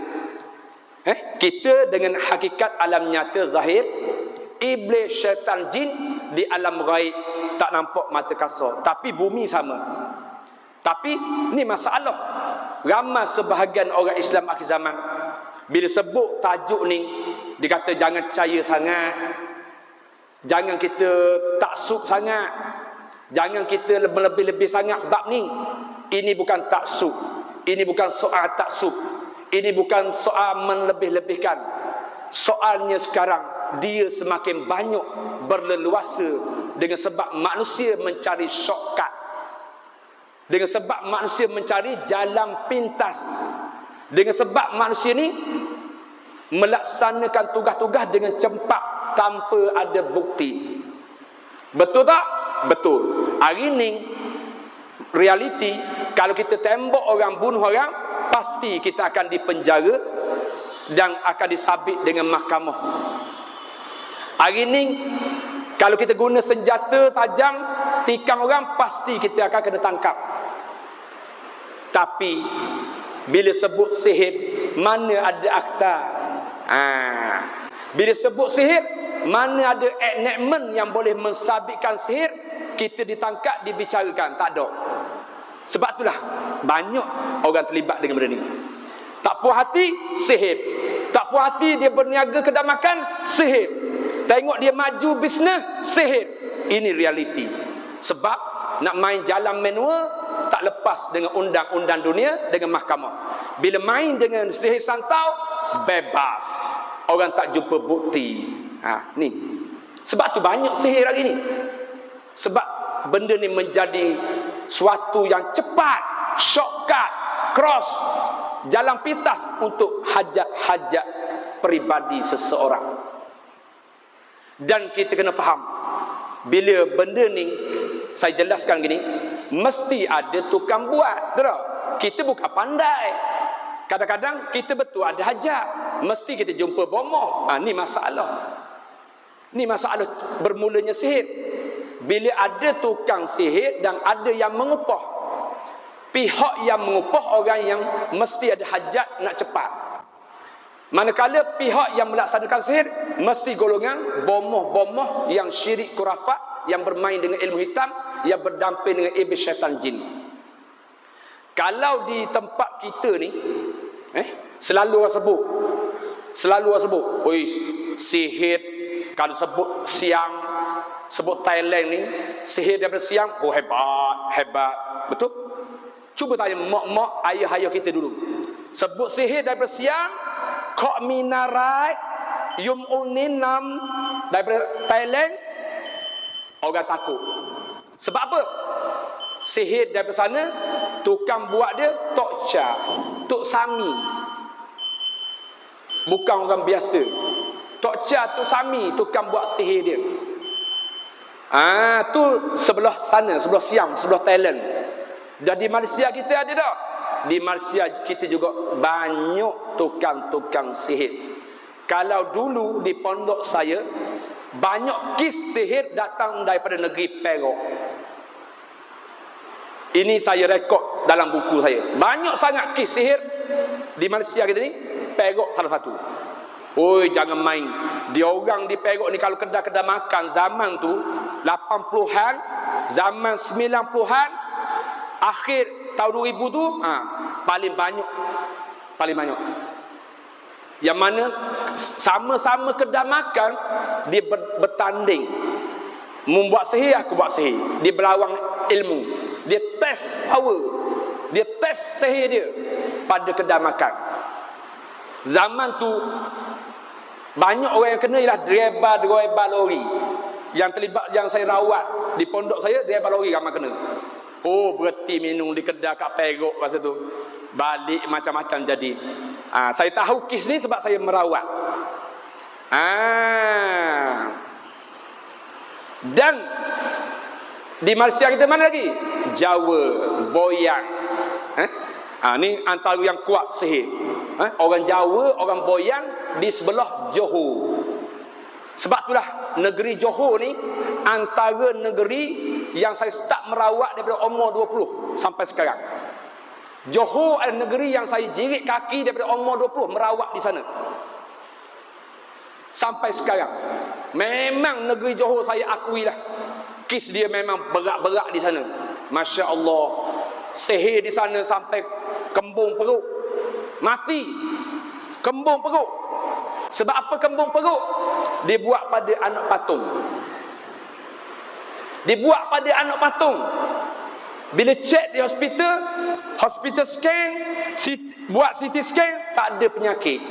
Kita dengan hakikat alam nyata zahir, iblis, syaitan, jin di alam gaib tak nampak mata kasar, tapi bumi sama. Tapi ni masalah, ramai sebahagian orang Islam akhir zaman bila sebut tajuk ni, dia kata jangan percaya sangat, jangan kita taksub sangat, jangan kita lebih-lebih sangat bab ni. Ini bukan taksub, ini bukan soal taksub, ini bukan soal melebih-lebihkan. Soalnya sekarang dia semakin banyak berleluasa dengan sebab manusia mencari shortcut, dengan sebab manusia mencari jalan pintas, dengan sebab manusia ni melaksanakan tugas-tugas dengan cepat tanpa ada bukti. Betul tak? Betul. Hari ni realiti, kalau kita tembak orang, bunuh orang, pasti kita akan dipenjara dan akan disabit dengan mahkamah. Hari ni kalau kita guna senjata tajam tikam orang, pasti kita akan kena tangkap. Tapi bila sebut sihir, mana ada akta? Bila sebut sihir, mana ada enactment yang boleh mensabitkan sihir? Kita ditangkap, dibicarakan, tak ada. Sebab itulah banyak orang terlibat dengan benda ni. Tak puas hati, sihir. Tak puas hati dia berniaga kedai makan, sihir. Tengok dia maju bisnes, sihir. Ini realiti. Sebab nak main jalan manual tak lepas dengan undang-undang dunia, dengan mahkamah. Bila main dengan sihir santau, bebas. Orang tak jumpa bukti. Ni. Sebab tu banyak sihir hari ni. Sebab benda ni menjadi suatu yang cepat, shortcut, cross, jalan pintas untuk hajat-hajat peribadi seseorang. Dan kita kena faham, bila benda ni saya jelaskan gini, mesti ada tukang buat. Betul? Kita bukan pandai. Kadang-kadang kita betul ada hajat, mesti kita jumpa bomoh. Ni masalah. Ni masalah bermulanya sihir. Bila ada tukang sihir dan ada yang mengupah. Pihak yang mengupah orang yang mesti ada hajat nak cepat. Manakala pihak yang melaksanakan sihir mesti golongan bomoh-bomoh yang syirik kurafat, yang bermain dengan ilmu hitam, yang berdamping dengan iblis syaitan jin. Kalau di tempat kita ni selalu orang sebut oi sihir. Kalau sebut siang, sebut Thailand ni sihir daripada siang, hebat. Betul? Cuba tanya mak-mak, ayah-ayah kita dulu. Sebut sihir daripada siang, Kok Minarai, Yum Uninam daripada Thailand, orang takut. Sebab apa? Sihir daripada sana, tukang buat dia Tok Cha, Tok Sami. Bukan orang biasa. Tok Cha, Tok Sami, tukang buat sihir dia. Tu sebelah sana, sebelah Siam, sebelah Thailand. Dan di Malaysia kita ada tak? Di Malaysia kita juga banyak tukang-tukang sihir. Kalau dulu di pondok saya, banyak kes sihir datang daripada negeri Perak. Ini saya rekod dalam buku saya. Banyak sangat kes sihir di Malaysia kita ni, Perak salah satu. Oi, jangan main. Dia orang di Perak ni kalau kedai-kedai makan zaman tu 80-an, zaman 90-an, akhir tahun 2000 tu paling banyak. Yang mana sama-sama kedai makan dia bertanding. Membuat sihir, aku buat sihir. Dia berlawang ilmu. Dia test power. Dia test sihir dia pada kedai makan. Zaman tu banyak orang yang kena ialah driver lori. Yang terlibat, yang saya rawat di pondok saya, driver lori ramai kena. Berhenti minum di kedai kat Perak masa tu. Balik macam-macam jadi. Saya tahu kes ni sebab saya merawat. Dan di Malaysia kita mana lagi? Jawa, Boyan. Ni antara yang kuat sihir. Orang Jawa, orang Boyan di sebelah Johor. Sebab itulah negeri Johor ni antara negeri yang saya start merawat daripada umur 20 sampai sekarang. Johor adalah negeri yang saya jerit kaki daripada umur 20 merawat di sana sampai sekarang. Memang negeri Johor saya akuilah, kes dia memang berat-berat di sana. Masya Allah, sihir di sana sampai kembung perut mati. Kembung perut. Sebab apa kembung perut? Dia buat pada anak patung. Dibuat pada anak patung. Bila cek di hospital scan, buat CT scan, tak ada penyakit.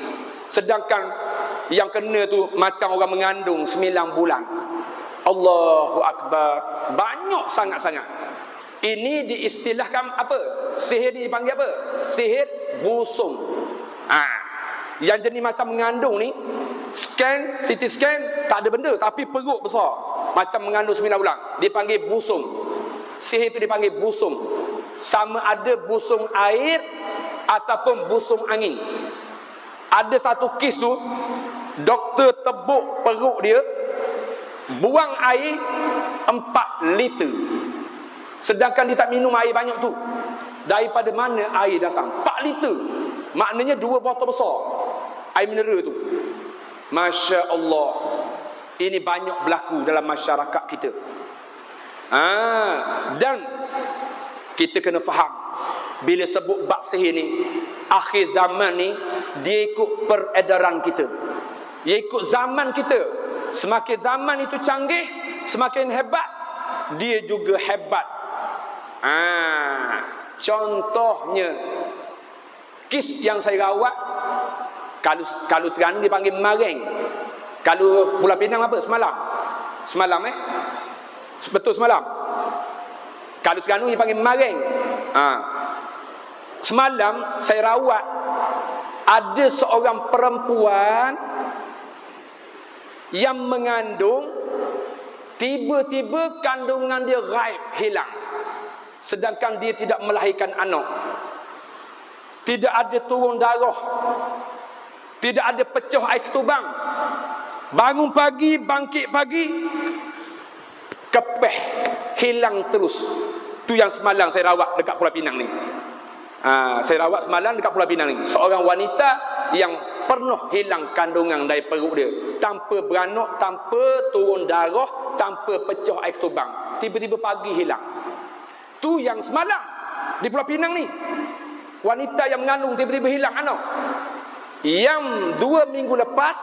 Sedangkan yang kena tu macam orang mengandung 9 bulan. Allahu Akbar. Banyak sangat-sangat. Ini diistilahkan apa? Sihir ni dipanggil apa? Sihir busung. Yang jenis macam mengandung ni, scan, CT scan, tak ada benda, tapi perut besar, macam mengandung 9 bulan, dipanggil busung. Sihir itu dipanggil busung. Sama ada busung air ataupun busung angin. Ada satu kes tu, doktor tebuk perut dia, buang air 4 liter. Sedangkan dia tak minum air banyak tu. Daripada mana air datang? 4 liter. Maknanya 2 botol besar air mineral tu. Masya Allah. Ini banyak berlaku dalam masyarakat kita. Dan kita kena faham. Bila sebut bab sihir ni, akhir zaman ni, dia ikut peredaran kita. Dia ikut zaman kita. Semakin zaman itu canggih, semakin hebat, dia juga hebat. Contohnya, kes yang saya rawat, kalau Terengganu dipanggil Mareng. Kalau Pulau Pinang apa? Semalam betul semalam. Kalau Terengganu dipanggil Mareng. Semalam saya rawat, ada seorang perempuan yang mengandung, tiba-tiba kandungan dia gaib, hilang. Sedangkan dia tidak melahirkan anak. Tidak ada turun darah, tidak ada pecah air ketubang. Bangun pagi, bangkit pagi, kepeh, hilang terus. Tu yang semalam saya rawat dekat Pulau Pinang ni. Saya rawat semalam dekat Pulau Pinang ni. Seorang wanita yang pernah hilang kandungan dari perut dia, tanpa beranak, tanpa turun darah, tanpa pecah air ketubang. Tiba-tiba pagi hilang. Tu yang semalam di Pulau Pinang ni. Wanita yang mengandung tiba-tiba hilang anak. Yang 2 minggu lepas,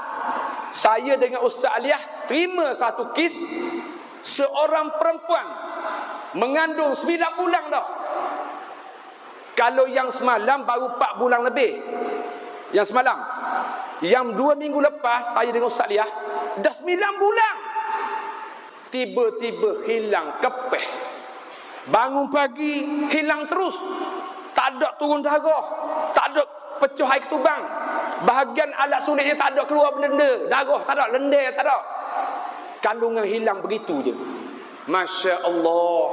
saya dengan Ustaz Aliyah terima satu kes seorang perempuan mengandung 9 bulan dah. Kalau yang semalam baru 4 bulan lebih. Yang semalam. Yang 2 minggu lepas, saya dengan Ustaz Aliyah dah 9 bulan. Tiba-tiba hilang, kepeh. Bangun pagi, hilang terus. Tak ada turun darah, tak ada pecah air ketubang. Bahagian alat sulitnya tak ada keluar benda, darah tak ada, lendir tak ada. Kandungan hilang begitu je. Masya Allah,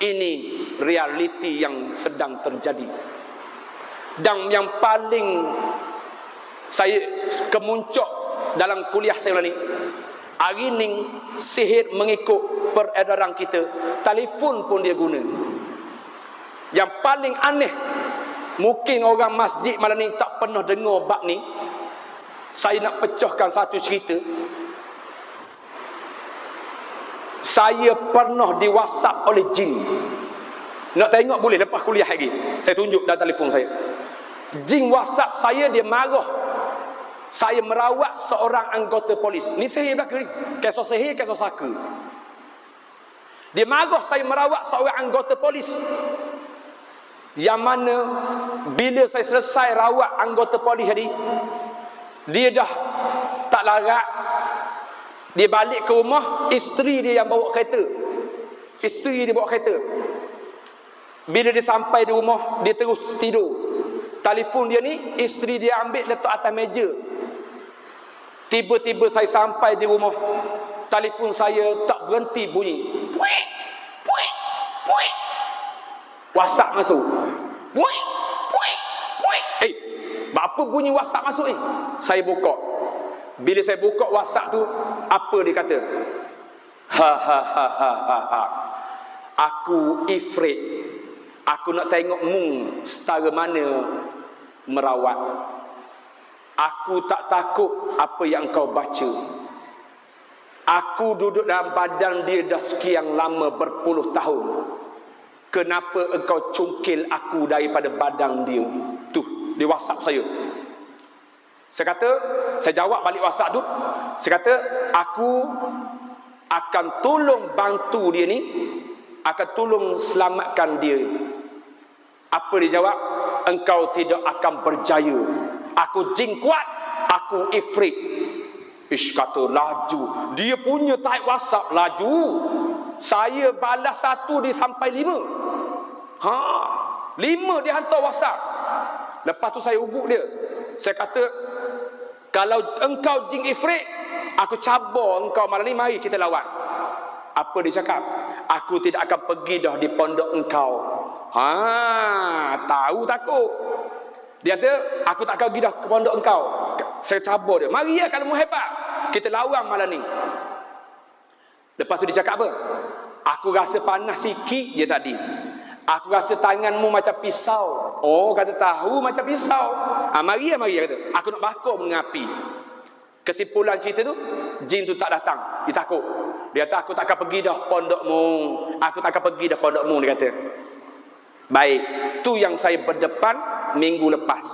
ini realiti yang sedang terjadi. Dan yang paling saya kemuncak dalam kuliah saya ni, hari ni sihir mengikut peredaran kita, telefon pun dia guna. Yang paling aneh, mungkin orang masjid malam ni tak pernah dengar bab ni. Saya nak pecahkan satu cerita. Saya pernah di WhatsApp oleh jin. Nak tengok boleh lepas kuliah lagi. Saya tunjuk dalam telefon saya. Jin WhatsApp saya, dia marah. Saya merawat seorang anggota polis. Ni sihir belaka ni. Kisah sihir, kisah saka. Dia marah saya merawat seorang anggota polis. Yang mana bila saya selesai rawat anggota polis tadi, dia dah tak larat. Dia balik ke rumah, isteri dia yang bawa kereta. Isteri dia bawa kereta. Bila dia sampai di rumah, dia terus tidur. Telefon dia ni, isteri dia ambil letak atas meja. Tiba-tiba saya sampai di rumah, telefon saya tak berhenti bunyi. Puik, puik, puik. WhatsApp masuk. Puik, puik, puik. Apa bunyi WhatsApp masuk ni? Saya buka. Bila saya buka WhatsApp tu, apa dia kata? Aku ifrit. Aku nak tengok mung setara mana merawat. Aku tak takut apa yang kau baca. Aku duduk dalam badan dia dah sekian lama, berpuluh tahun. Kenapa engkau cungkil aku daripada badan dia? Tu, di WhatsApp saya. Saya kata, saya jawab balik WhatsApp tu. Saya kata, aku akan tolong bantu dia ni, akan tolong selamatkan dia. Apa dia jawab? Engkau tidak akan berjaya. Aku jin kuat, aku ifrit. Ish, kata laju. Dia punya type WhatsApp laju. Saya balas 1 dia sampai 5. 5 dia hantar WhatsApp. Lepas tu saya ugut dia. Saya kata, kalau engkau jin ifrit, aku cabar engkau malam ni, mari kita lawan. Apa dia cakap? Aku tidak akan pergi dah di pondok engkau. Tahu takut. Dia kata, aku tak akan pergi dah ke pondok engkau. Saya cabar dia. Mari ya, kalau mu hebat, kita lawan malam ni. Lepas tu dia cakap apa? Aku rasa panas sikit je tadi. Aku rasa tanganmu macam pisau. Oh, kata tahu macam pisau. Mari ya, kata. Aku nak bakar dengan api. Kesimpulan cerita tu, jin tu tak datang. Dia takut. Dia kata, aku tak akan pergi dah pondokmu. Aku tak akan pergi dah pondokmu, dia kata. Baik, tu yang saya berdepan minggu lepas.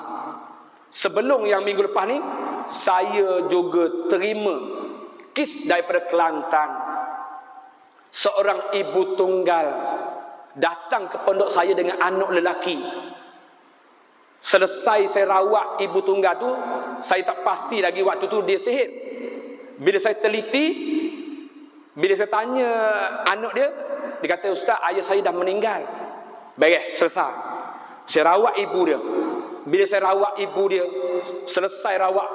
Sebelum yang minggu lepas ni, saya juga terima kes daripada Kelantan. Seorang ibu tunggal datang ke pondok saya dengan anak lelaki. Selesai saya rawat ibu tunggal tu, saya tak pasti lagi waktu tu dia sihat. Bila saya teliti, bila saya tanya anak dia, dia kata, "Ustaz, ayah saya dah meninggal." Beres, selesai. Saya rawat ibu dia. Bila saya rawat ibu dia, selesai rawat.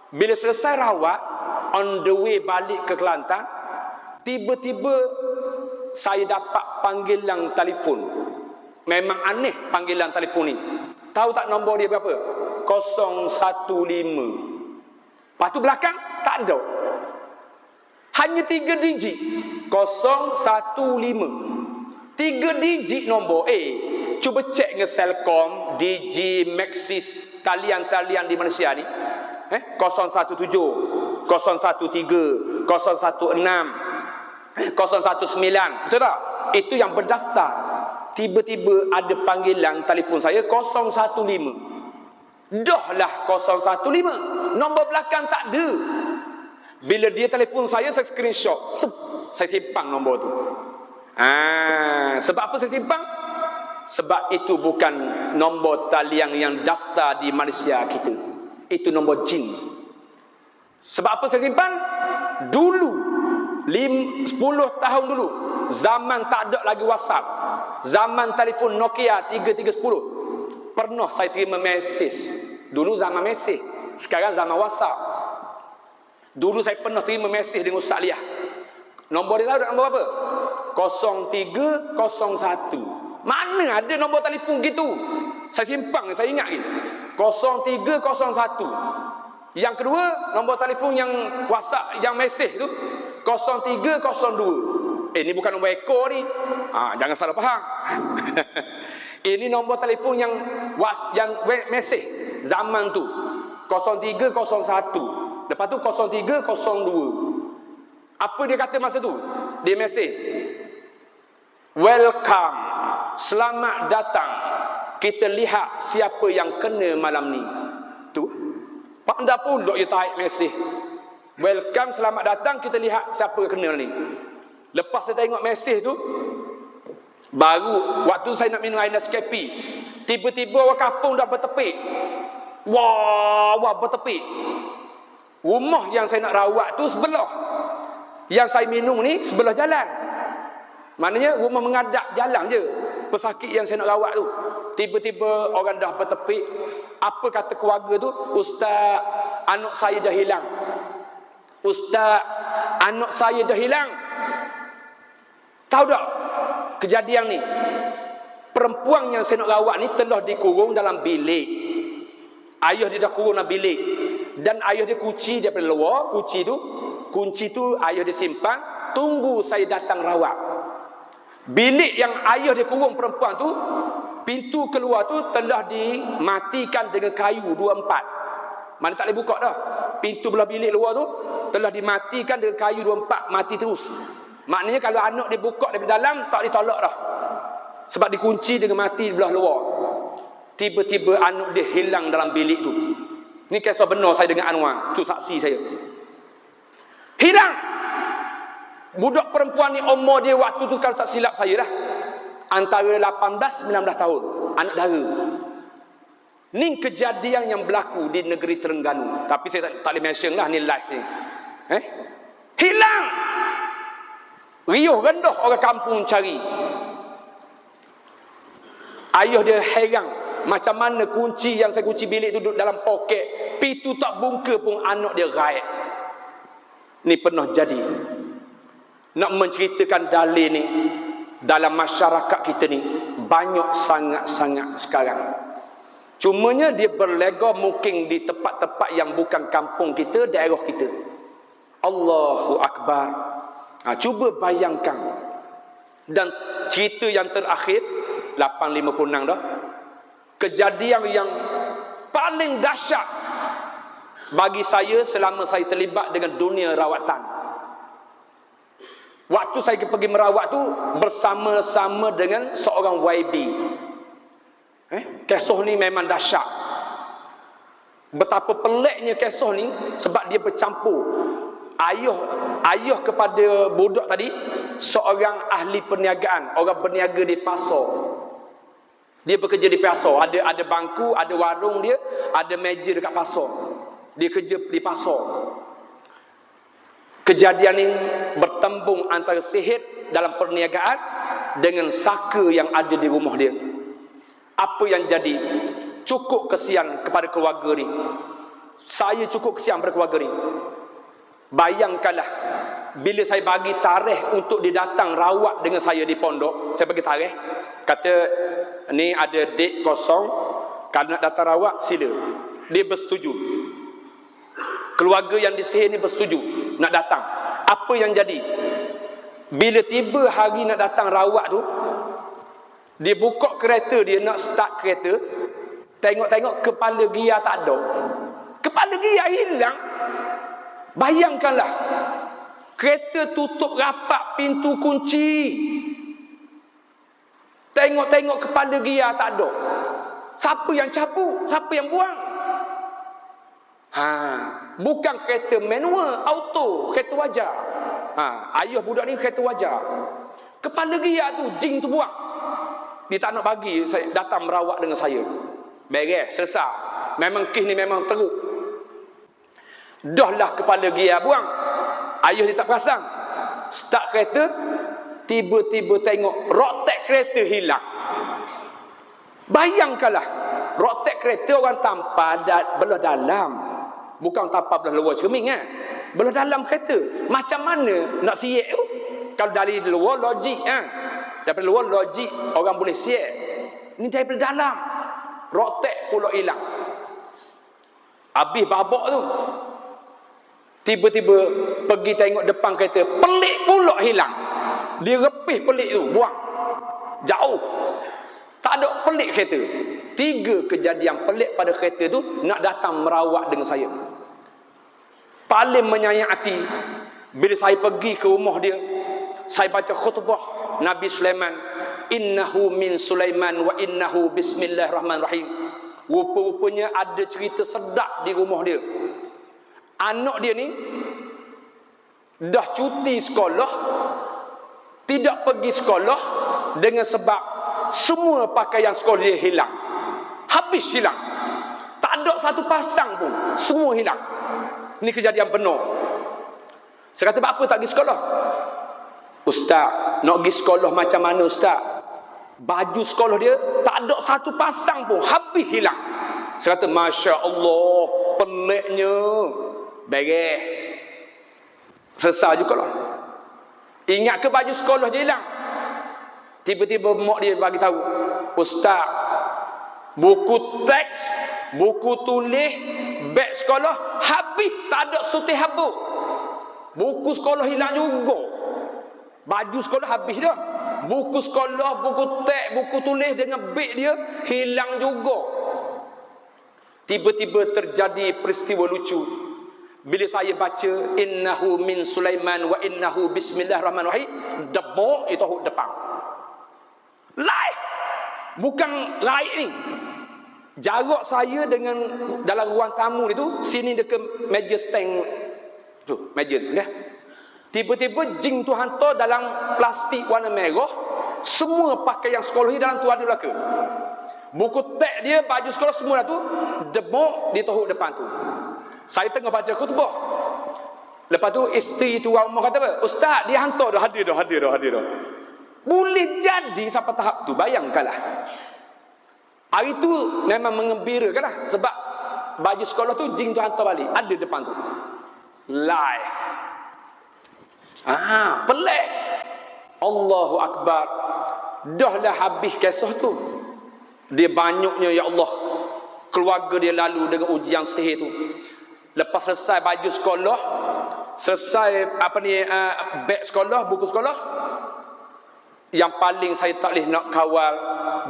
Bila selesai rawat, on the way balik ke Kelantan, tiba-tiba saya dapat panggilan telefon. Memang aneh panggilan telefon ni. Tahu tak nombor dia berapa? 015. Lepas tu belakang tak ada. Hanya 3 digit. 015. 3 digit nombor. Cuba cek dengan Celcom, Digi, Maxis, talian-talian di Malaysia ni. 017, 013, 016, 019. Betul tak? Itu yang berdaftar. Tiba-tiba ada panggilan telefon saya 015. Dah lah 015. Nombor belakang tak ada. Bila dia telefon saya screenshot. Saya simpan nombor tu. Sebab apa saya simpan? Sebab itu bukan nombor talian yang daftar di Malaysia kita. Itu nombor jin. Sebab apa saya simpan? Dulu 10 tahun dulu, zaman tak ada lagi WhatsApp, zaman telefon Nokia 3310, pernah saya terima mesej. Dulu zaman mesej, sekarang zaman WhatsApp. Dulu saya pernah terima mesej dengan Ustaz Liah. Nombor dia tahu nombor apa? 0301. Mana ada nombor telefon gitu? Saya simpan, saya ingat lagi. 0301. Yang kedua, nombor telefon yang WhatsApp, yang mesej tu 0302. Ini bukan nombor ekor ni. Jangan salah faham. Ini nombor telefon yang mesej zaman tu 0301. Lepas tu 0302. Apa dia kata masa tu? Dia mesej, "Welcome, selamat datang. Kita lihat siapa yang kena malam ni." Tu Pak pun dok dia tarik mesej. "Welcome, selamat datang. Kita lihat siapa yang kena ni." Lepas saya tengok mesej tu, baru waktu saya nak minum air Nescafe, tiba-tiba orang kampung dah bertepik. Wah, bertepik. Rumah yang saya nak rawat tu sebelah. Yang saya minum ni sebelah jalan. Maknanya rumah menghadap jalan je. Pesakit yang saya nak rawat tu. Tiba-tiba orang dah bertepik. Apa kata keluarga tu? "Ustaz, anak saya dah hilang. Ustaz, anak saya dah hilang." Tahu tak kejadian ni? Perempuan yang saya nak rawat ni telah dikurung dalam bilik. Ayah dia dah kurung dalam bilik. Dan ayah dia kunci daripada luar. Kunci tu ayah dia simpan. Tunggu saya datang rawat. Bilik yang ayah dia kurung perempuan tu, pintu keluar tu telah dimatikan dengan kayu 24. Mana tak boleh buka dah. Pintu belah bilik luar tu telah dimatikan dengan kayu 24, mati terus. Maknanya kalau anak dia buka dari dalam, tak ditolak dah. Sebab dikunci dengan mati belah luar. Tiba-tiba anak dia hilang dalam bilik tu. Ni kisah benar saya dengan Anwar. Tu saksi saya. Hilang. Budak perempuan ni umur dia waktu tu kalau tak silap saya dah antara 18-19 tahun. Anak dara. Ni kejadian yang berlaku di negeri Terengganu. Tapi saya tak boleh mention lah ni live ni. Hilang. Riuh rendah orang kampung cari. Ayah dia heran. Macam mana kunci yang saya kunci bilik tu duduk dalam poket. Pintu tak bungka pun anak dia gaib. Ni pernah jadi. Nak menceritakan dalil ni dalam masyarakat kita ni banyak sangat-sangat sekarang. Cumanya dia berlega mungkin di tempat-tempat yang bukan kampung kita, daerah kita. Allahu Akbar. Cuba bayangkan. Dan cerita yang terakhir 8.56 dah. Kejadian yang paling dahsyat bagi saya selama saya terlibat dengan dunia rawatan. Waktu saya pergi merawat tu bersama-sama dengan seorang YB. Kisah ni memang dahsyat. Betapa peliknya kisah ni sebab dia bercampur. Ayah kepada budak tadi seorang ahli perniagaan, orang berniaga di pasar. Dia bekerja di pasar, ada bangku, ada warung dia, ada meja dekat pasar. Dia kerja di pasar. Kejadian ini bertembung antara sihir dalam perniagaan dengan saka yang ada di rumah dia. Apa yang jadi? Cukup kesian kepada keluarga ni. Saya cukup kesian kepada keluarga ni. Bayangkanlah, bila saya bagi tarikh untuk dia datang rawat dengan saya di pondok, saya bagi tarikh, kata ni ada date kosong, kalau nak datang rawat sila. Dia bersetuju. Keluarga yang disihir ni bersetuju nak datang. Apa yang jadi? Bila tiba hari nak datang rawat tu, dia buka kereta, dia nak start kereta, tengok-tengok kepala gia tak ada. Kepala gia hilang. Bayangkanlah, kereta tutup rapat, pintu kunci. Tengok-tengok kepala gia tak ada. Siapa yang cabut? Siapa yang buang? Bukan kereta manual, auto, kereta wajar. Ayah budak ni kereta wajar. Kepala gia tu, jin tu buang. Dia tak nak bagi saya datang merawat dengan saya. Beres, selesai. Memang kes ni memang teruk. Dah lah kepala gia buang. Ayah dia tak perasan. Start kereta, tiba-tiba tengok rotek kereta hilang. Bayangkanlah, rotek kereta orang tampar belah dalam. Bukan tampar belah luar cermin belah dalam kereta. Macam mana nak siap tu? Kalau dari luar logik daripada luar logik orang boleh siap. Ni daripada dalam. Rotek pula hilang. Habis babak tu. Tiba-tiba pergi tengok depan kereta, pelik pula hilang. Dia repih pelik tu, buang. Jauh. Tak ada pelik kereta. 3 kejadian pelik pada kereta tu nak datang merawat dengan saya. Paling menyayat hati bila saya pergi ke rumah dia, saya baca khutbah Nabi Sulaiman, innahu min Sulaiman wa innahu bismillahirrahmanirrahim. Rupa-rupanya ada cerita sedap di rumah dia. Anak dia ni dah cuti sekolah, tidak pergi sekolah dengan sebab semua pakaian sekolah dia hilang. Habis hilang. Tak ada satu pasang pun. Semua hilang. Ini kejadian benar. Saya kata, apa tak pergi sekolah? Ustaz, nak pergi sekolah macam mana Ustaz? Baju sekolah dia tak ada satu pasang pun. Habis hilang. Saya kata, Masya Allah, peliknya. Beres. Selesai juga lah. Ingat ke baju sekolah je hilang? Tiba-tiba mak dia bagi tahu, Ustaz, buku teks, buku tulis, beg sekolah habis, tak ada sutih habuk. Buku sekolah hilang juga. Baju sekolah habis dah. Buku sekolah, buku teks, buku tulis dengan beg dia hilang juga. Tiba-tiba terjadi peristiwa lucu. Bila saya baca innahu min Sulaiman wa innahu bismillahirrahmanirrahim, debok itu depan. Live. Bukan live ni. Jarak saya dengan dalam ruang tamu itu, sini dekat meja stand tu, meja tu ya. Tiba-tiba jin tu hantar dalam plastik warna merah, semua pakaian sekolah ni dalam tu ada belaka. Buku teks dia, baju sekolah semua dah tu, debok di tohuk depan tu. Saya tengah baca khutbah. Lepas tu isteri tu orang rumah kata apa? Ustaz, dia hantar dah, hadir dah. Boleh jadi sampai tahap tu, bayangkanlah. Hari tu memang mengembirakanlah sebab baju sekolah tu jin tu hantar balik, ada depan tu. Live. Pelik. Allahu Akbar. Dah lah habis kisah tu. Dia banyaknya ya Allah. Keluarga dia lalu dengan ujian sihir tu. Lepas selesai baju sekolah, selesai beg sekolah, buku sekolah, yang paling saya tak boleh nak kawal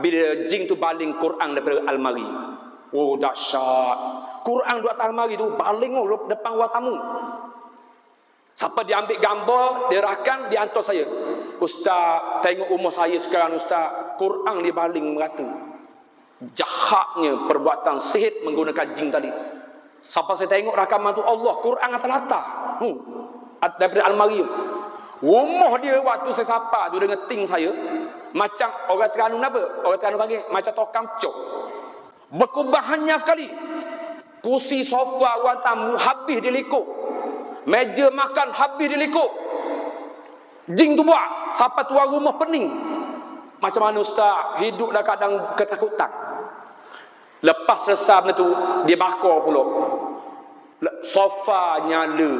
bila jin tu baling Quran daripada almari. Oh dahsyat. Quran duduk atas almari tu baling depan ruang tamu. Siapa dia ambil gambar, dia rakam, dia hantar saya. Ustaz, tengok umur saya sekarang Ustaz, Quran dia baling merata. Jahatnya perbuatan sihir menggunakan jin tadi. Sampai saya tengok rakaman tu, Allah, Quran atas latar. Daripada almari. Rumah dia waktu saya sapa tu dengan ting saya, macam orang Terengganu apa? Orang Terengganu panggil macam tokam cok. Berkubahannya sekali. Kursi sofa ruang tamu habis dilekuk. Meja makan habis dilekuk. Jing tu buat sampai tuan rumah pening. Macam mana Ustaz? Hidup dah kadang ketakutan. Lepas selesai benda tu, dia bakar pula. Sofa nyala.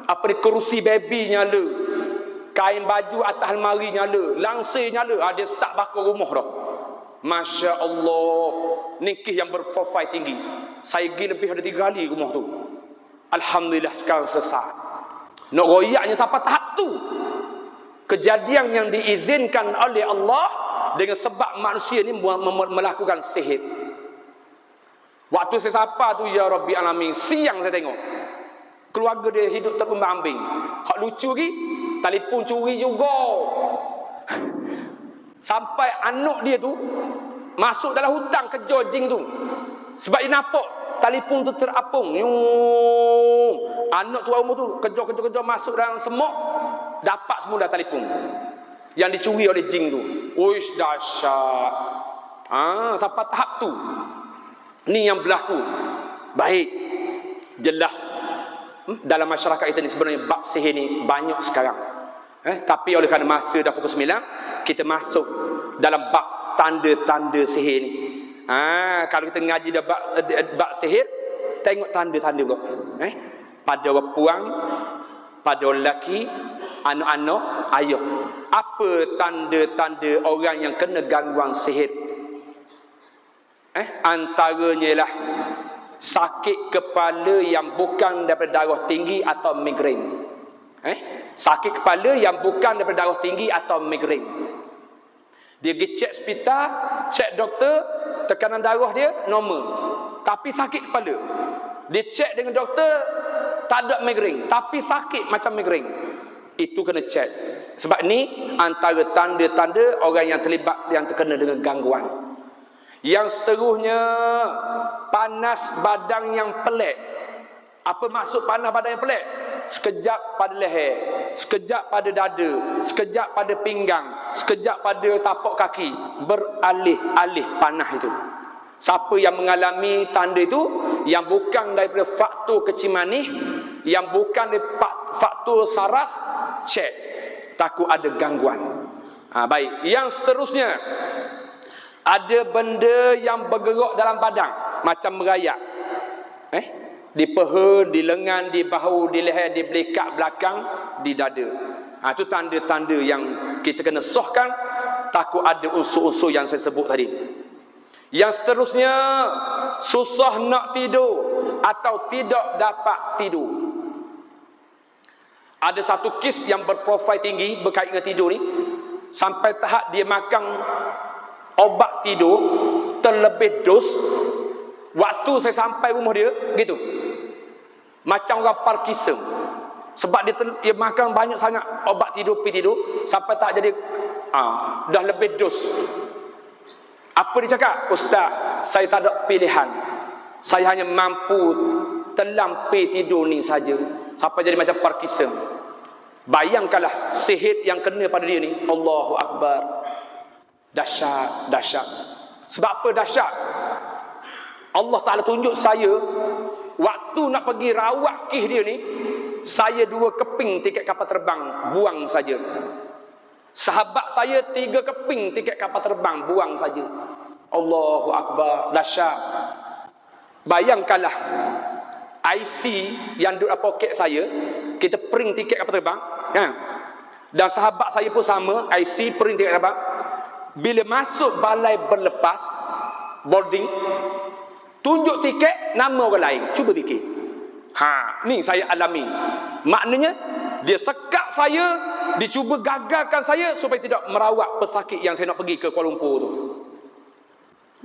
Apa ni, kerusi baby nyala. Kain baju atas almari nyala. Langsir nyala. Dia start bakar rumah dah. Masya Allah. Nikih yang berprofil tinggi. Saya pergi lebih ada 3 kali rumah tu. Alhamdulillah sekarang selesai. Nak royaknya sampai tahap tu. Kejadian yang diizinkan oleh Allah dengan sebab manusia ni melakukan sihir. Waktu saya sapa tu, ya Rabbi Alamin, siang saya tengok keluarga dia hidup terumbang-ambing. Hak lucu lagi, telefon curi juga. Sampai anak dia tu masuk dalam hutang kejar jing tu. Sebab dia nampak telefon tu terapung. Anak tu umur tu kejar masuk dalam semut, dapat semua dah telefon yang dicuri oleh jing tu. Uish, dahsyat. Sampai tahap tu. Ni yang berlaku. Baik. Jelas. Dalam masyarakat kita ni sebenarnya bab sihir ni banyak sekarang. Tapi oleh kerana masa dah pukul 9, kita masuk dalam bab tanda-tanda sihir ni. Kalau kita ngaji dah bab sihir, tengok tanda-tanda pula. Pada orang puang, pada orang lelaki, anak-anak, ayah. Apa tanda-tanda orang yang kena gangguan sihir? Antaranya ialah sakit kepala yang bukan daripada darah tinggi atau migrain. Sakit kepala yang bukan daripada darah tinggi atau migrain. Dia pergi cek hospital, cek doktor, tekanan darah dia normal, tapi sakit kepala. Dia cek dengan doktor, tak ada migrain, tapi sakit macam migrain. Itu kena cek. Sebab ni antara tanda-tanda orang yang terlibat, yang terkena dengan gangguan. Yang seterusnya, panas badan yang pelik. Apa maksud panas badan yang pelik? Sekejap pada leher, sekejap pada dada, sekejap pada pinggang, sekejap pada tapak kaki, beralih-alih panas itu. Siapa yang mengalami tanda itu, yang bukan daripada faktor kecil manis, yang bukan daripada faktor saraf, cek, takut ada gangguan. Baik, yang seterusnya, ada benda yang bergerak dalam badan, macam merayak. Di peha, di lengan, di bahu, di leher, di belakang belakang, di dada. Itu tanda-tanda yang kita kena sahkan, takut ada unsur-unsur yang saya sebut tadi. Yang seterusnya, susah nak tidur atau tidak dapat tidur. Ada satu kes yang berprofil tinggi berkait dengan tidur ni, sampai tahap dia makan obat tidur terlebih dos. Waktu saya sampai rumah dia, gitu, macam orang Parkinson. Sebab dia makan banyak sangat obat tidur, sampai tak jadi dah lebih dos. Apa dia cakap? Ustaz, saya tak ada pilihan. Saya hanya mampu telan tidur ni saja, sampai jadi macam Parkinson. Bayangkanlah sihir yang kena pada dia ni. Allahu Akbar. Dahsyat, dahsyat. Sebab apa dahsyat? Allah Ta'ala tunjuk saya, waktu nak pergi rawat kes dia ni, saya 2 keping tiket kapal terbang, buang saja. Sahabat saya 3 keping tiket kapal terbang, buang saja. Allahu Akbar, dahsyat. Bayangkanlah IC yang duduk dalam poket saya, kita print tiket kapal terbang, dan sahabat saya pun sama, IC print tiket kapal terbang. Bila masuk balai berlepas, boarding, tunjuk tiket nama orang lain. Cuba fikir. Ni saya alami. Maknanya dia sekap saya, dia cuba gagalkan saya supaya tidak merawat pesakit yang saya nak pergi ke Kuala Lumpur tu.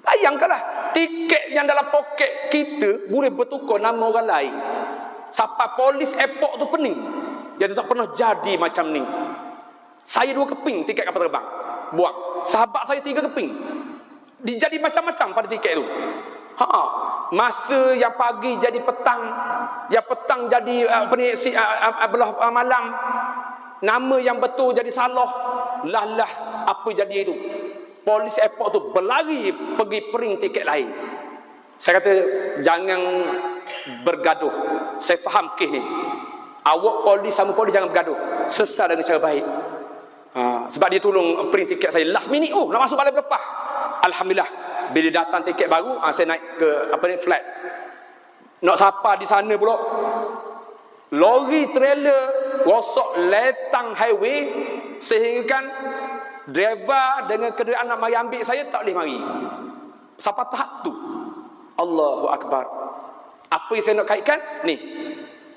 Bayangkanlah, tiket yang dalam poket kita boleh bertukar nama orang lain. Sampai polis airport tu pening. Dia tak pernah jadi macam ni. Saya 2 keping tiket kapal terbang. Buang. Sahabat saya 3 keping. Jadi macam-macam pada tiket tu. Masa yang pagi jadi petang, yang petang jadi belah malam. Nama yang betul jadi salah. Lah apa jadi itu? Polis airport tu berlari pergi print tiket lain. Saya kata jangan bergaduh. Saya faham kes ni. Awak polis sama polis jangan bergaduh. Selesai dengan cara baik. Sebab dia tolong print tiket saya last minute. Nak masuk balik lepas. Alhamdulillah. Bila datang tiket baru, saya naik ke flight. Nak sapa di sana pula. Lori trailer rosak letang highway sehingga kan driver dengan kenderaan nak mari ambil saya tak boleh mari. Sampai tahap tu. Allahu Akbar. Apa yang saya nak kaitkan? Ni.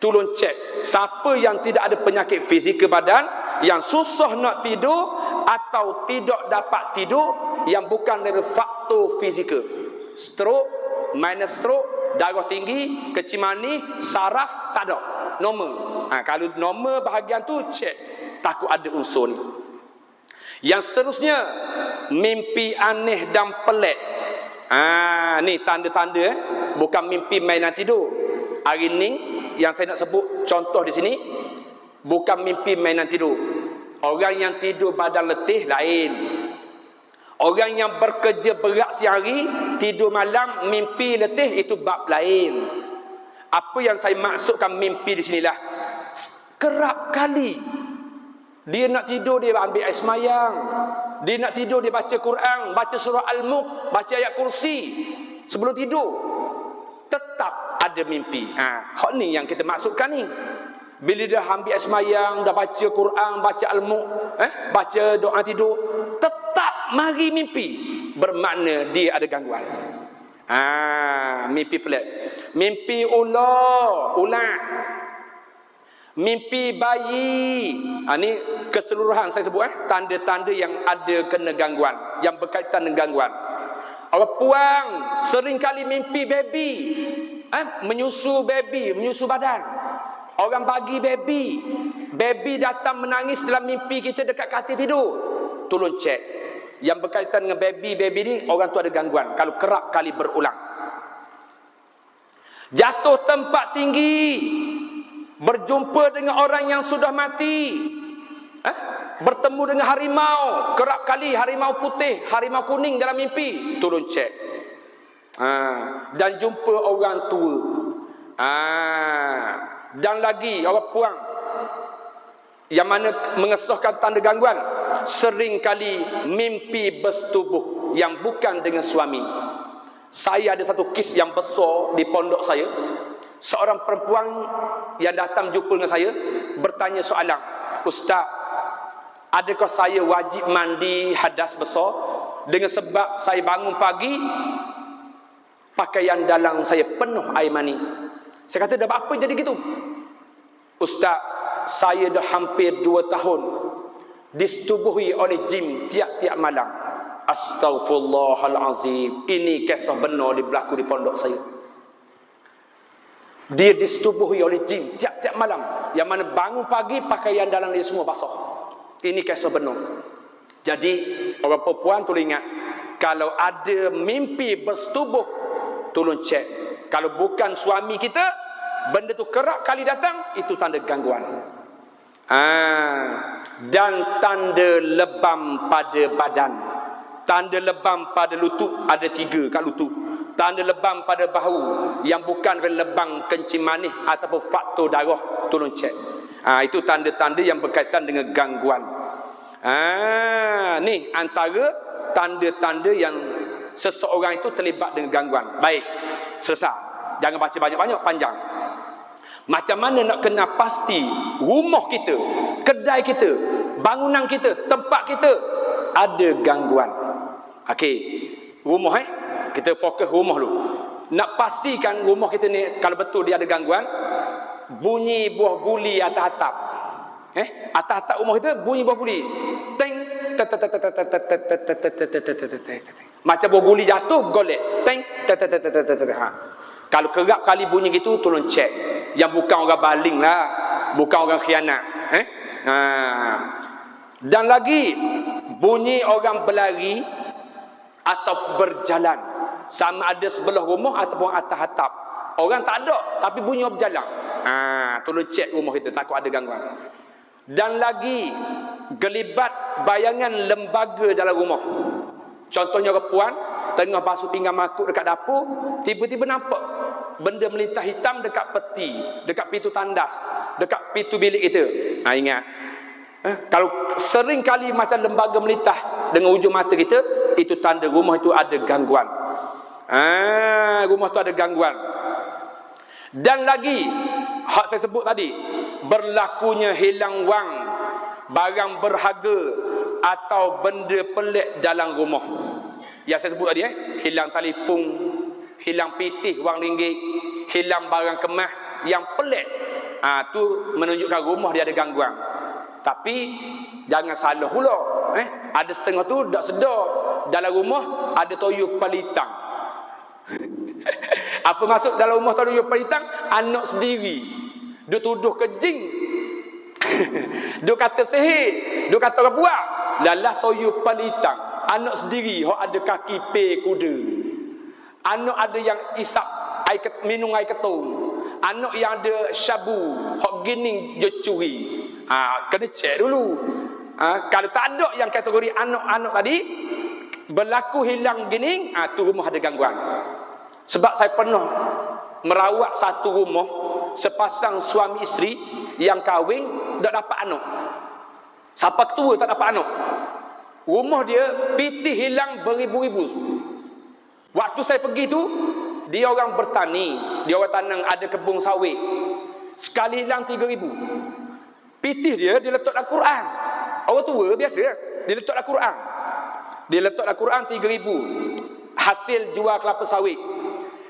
Tolong cek. Siapa yang tidak ada penyakit fizikal badan, yang susah nak tidur atau tidak dapat tidur, yang bukan dari faktor fizikal. Stroke, minus stroke, darah tinggi, kecil manis, saraf, tak ada. Normal. Kalau normal bahagian tu, cek. Takut ada unsur ni. Yang seterusnya, mimpi aneh dan pelik. Ni tanda-tanda. Bukan mimpi mainan tidur. Hari ni yang saya nak sebut contoh di sini, bukan mimpi mainan tidur. Orang yang tidur badan letih lain. Orang yang bekerja berat siang hari, tidur malam, mimpi letih, itu bab lain. Apa yang saya maksudkan mimpi di sinilah, kerap kali dia nak tidur, dia ambil air semayang. Dia nak tidur, dia baca Quran, baca surah Al-Mulk, baca ayat kursi. Sebelum tidur tetap ada mimpi. Hak ni yang kita maksudkan ni. Bila dah ambil air semayang, dah baca Quran, baca Al-Mulk, baca doa tidur, tetap mari mimpi. Bermakna dia ada gangguan. Mimpi pelik. Mimpi ular. Mimpi bayi. Ni keseluruhan saya sebut tanda-tanda yang ada kena gangguan, yang berkaitan dengan gangguan. Orang puang seringkali mimpi baby, menyusu baby, menyusu badan. Orang bagi baby datang menangis dalam mimpi kita dekat katil tidur. Tolong cek. Yang berkaitan dengan baby ni, orang tu ada gangguan kalau kerap kali berulang. Jatuh tempat tinggi, berjumpa dengan orang yang sudah mati, bertemu dengan harimau, kerap kali harimau putih, harimau kuning dalam mimpi, tolong cek. Dan jumpa orang tua. Dan lagi orang puang yang mana mengesahkan tanda gangguan, sering kali mimpi bersetubuh yang bukan dengan suami. Saya ada satu kes yang besar di pondok saya. Seorang perempuan yang datang jumpa dengan saya bertanya soalan, Ustaz, adakah saya wajib mandi hadas besar dengan sebab saya bangun pagi pakaian dalam saya penuh air mani? Saya kata, dah apa jadi gitu? Ustaz, saya dah hampir 2 tahun disetubuhi oleh jin tiap-tiap malam. Astaghfirullahalazim. Ini kisah benar berlaku di pondok saya. Dia disetubuhi oleh jin tiap-tiap malam, yang mana bangun pagi pakaian dalam dia semua basah. Ini kisah benar. Jadi orang perempuan tolong ingat, kalau ada mimpi bersetubuh, tolong cek. Kalau bukan suami kita, benda tu kerap kali datang, itu tanda gangguan. Dan tanda lebam pada badan. Tanda lebam pada lutut, ada 3 kat lutut. Tanda lebam pada bahu yang bukan lebam kencing manis ataupun faktor darah, tolong cek. Itu tanda-tanda yang berkaitan dengan gangguan. Ni antara tanda-tanda yang seseorang itu terlibat dengan gangguan. Baik, selesai. Jangan baca banyak-banyak, panjang. Macam mana nak kenal pasti rumah kita, kedai kita, bangunan kita, tempat kita ada gangguan? Okey, rumah kita fokus rumah dulu. Nak pastikan rumah kita ni kalau betul dia ada gangguan, bunyi buah guli atas atap. Atas atap rumah kita bunyi buah guli. Teng, macam buah guli jatuh, golek. Teng, Kalau kerap kali bunyi gitu, tolong cek. Yang bukan orang baling lah, bukan orang khianat. Dan lagi, bunyi orang berlari atau berjalan, sama ada sebelah rumah ataupun atas atap. Orang tak ada, tapi bunyi orang berjalan. Tolong cek rumah kita, takut ada gangguan. Dan lagi, gelibat bayangan lembaga dalam rumah. Contohnya orang puan tengah basuh pinggan makuk dekat dapur, tiba-tiba nampak benda melintah hitam dekat peti, dekat pintu tandas, dekat pintu bilik itu. Ingat, kalau sering kali macam lembaga melintah dengan ujung mata kita, itu tanda rumah itu ada gangguan. Rumah itu ada gangguan. Dan lagi, hak saya sebut tadi, berlakunya hilang wang, barang berharga atau benda pelik dalam rumah. Yang saya sebut tadi, hilang telefon, hilang pitih wang ringgit, hilang barang kemas yang pelik. Tu menunjukkan rumah dia ada gangguan. Tapi jangan salah pula. Ada setengah tu tak sedar dalam rumah ada toyol palitang. Apa maksud dalam rumah toyol palitang? Anak sendiri. Dia tuduh kejing. Dia kata sihir. Dia kata orang buat. Lalah toyol palitang. Anak sendiri hok ada kaki pe kuda. Anak ada yang isap air, minum air ketung. Anak yang ada syabu hok gining dia curi. Kena cek dulu. Kalau tak ada yang kategori anak-anak tadi berlaku hilang gining, tu rumah ada gangguan. Sebab saya pernah merawat satu rumah, sepasang suami isteri yang kahwin tak dapat anak. Siapa ketua tak dapat anak. Rumah dia pitih hilang beribu-ribu. Waktu saya pergi tu, dia orang bertani, dia orang tanam, ada kebun sawit. Sekali hilang 3,000. Pitih dia letak dalam Quran. Orang tua biasa, dia letak dalam Quran. Dia letak dalam Quran 3,000. Hasil jual kelapa sawit.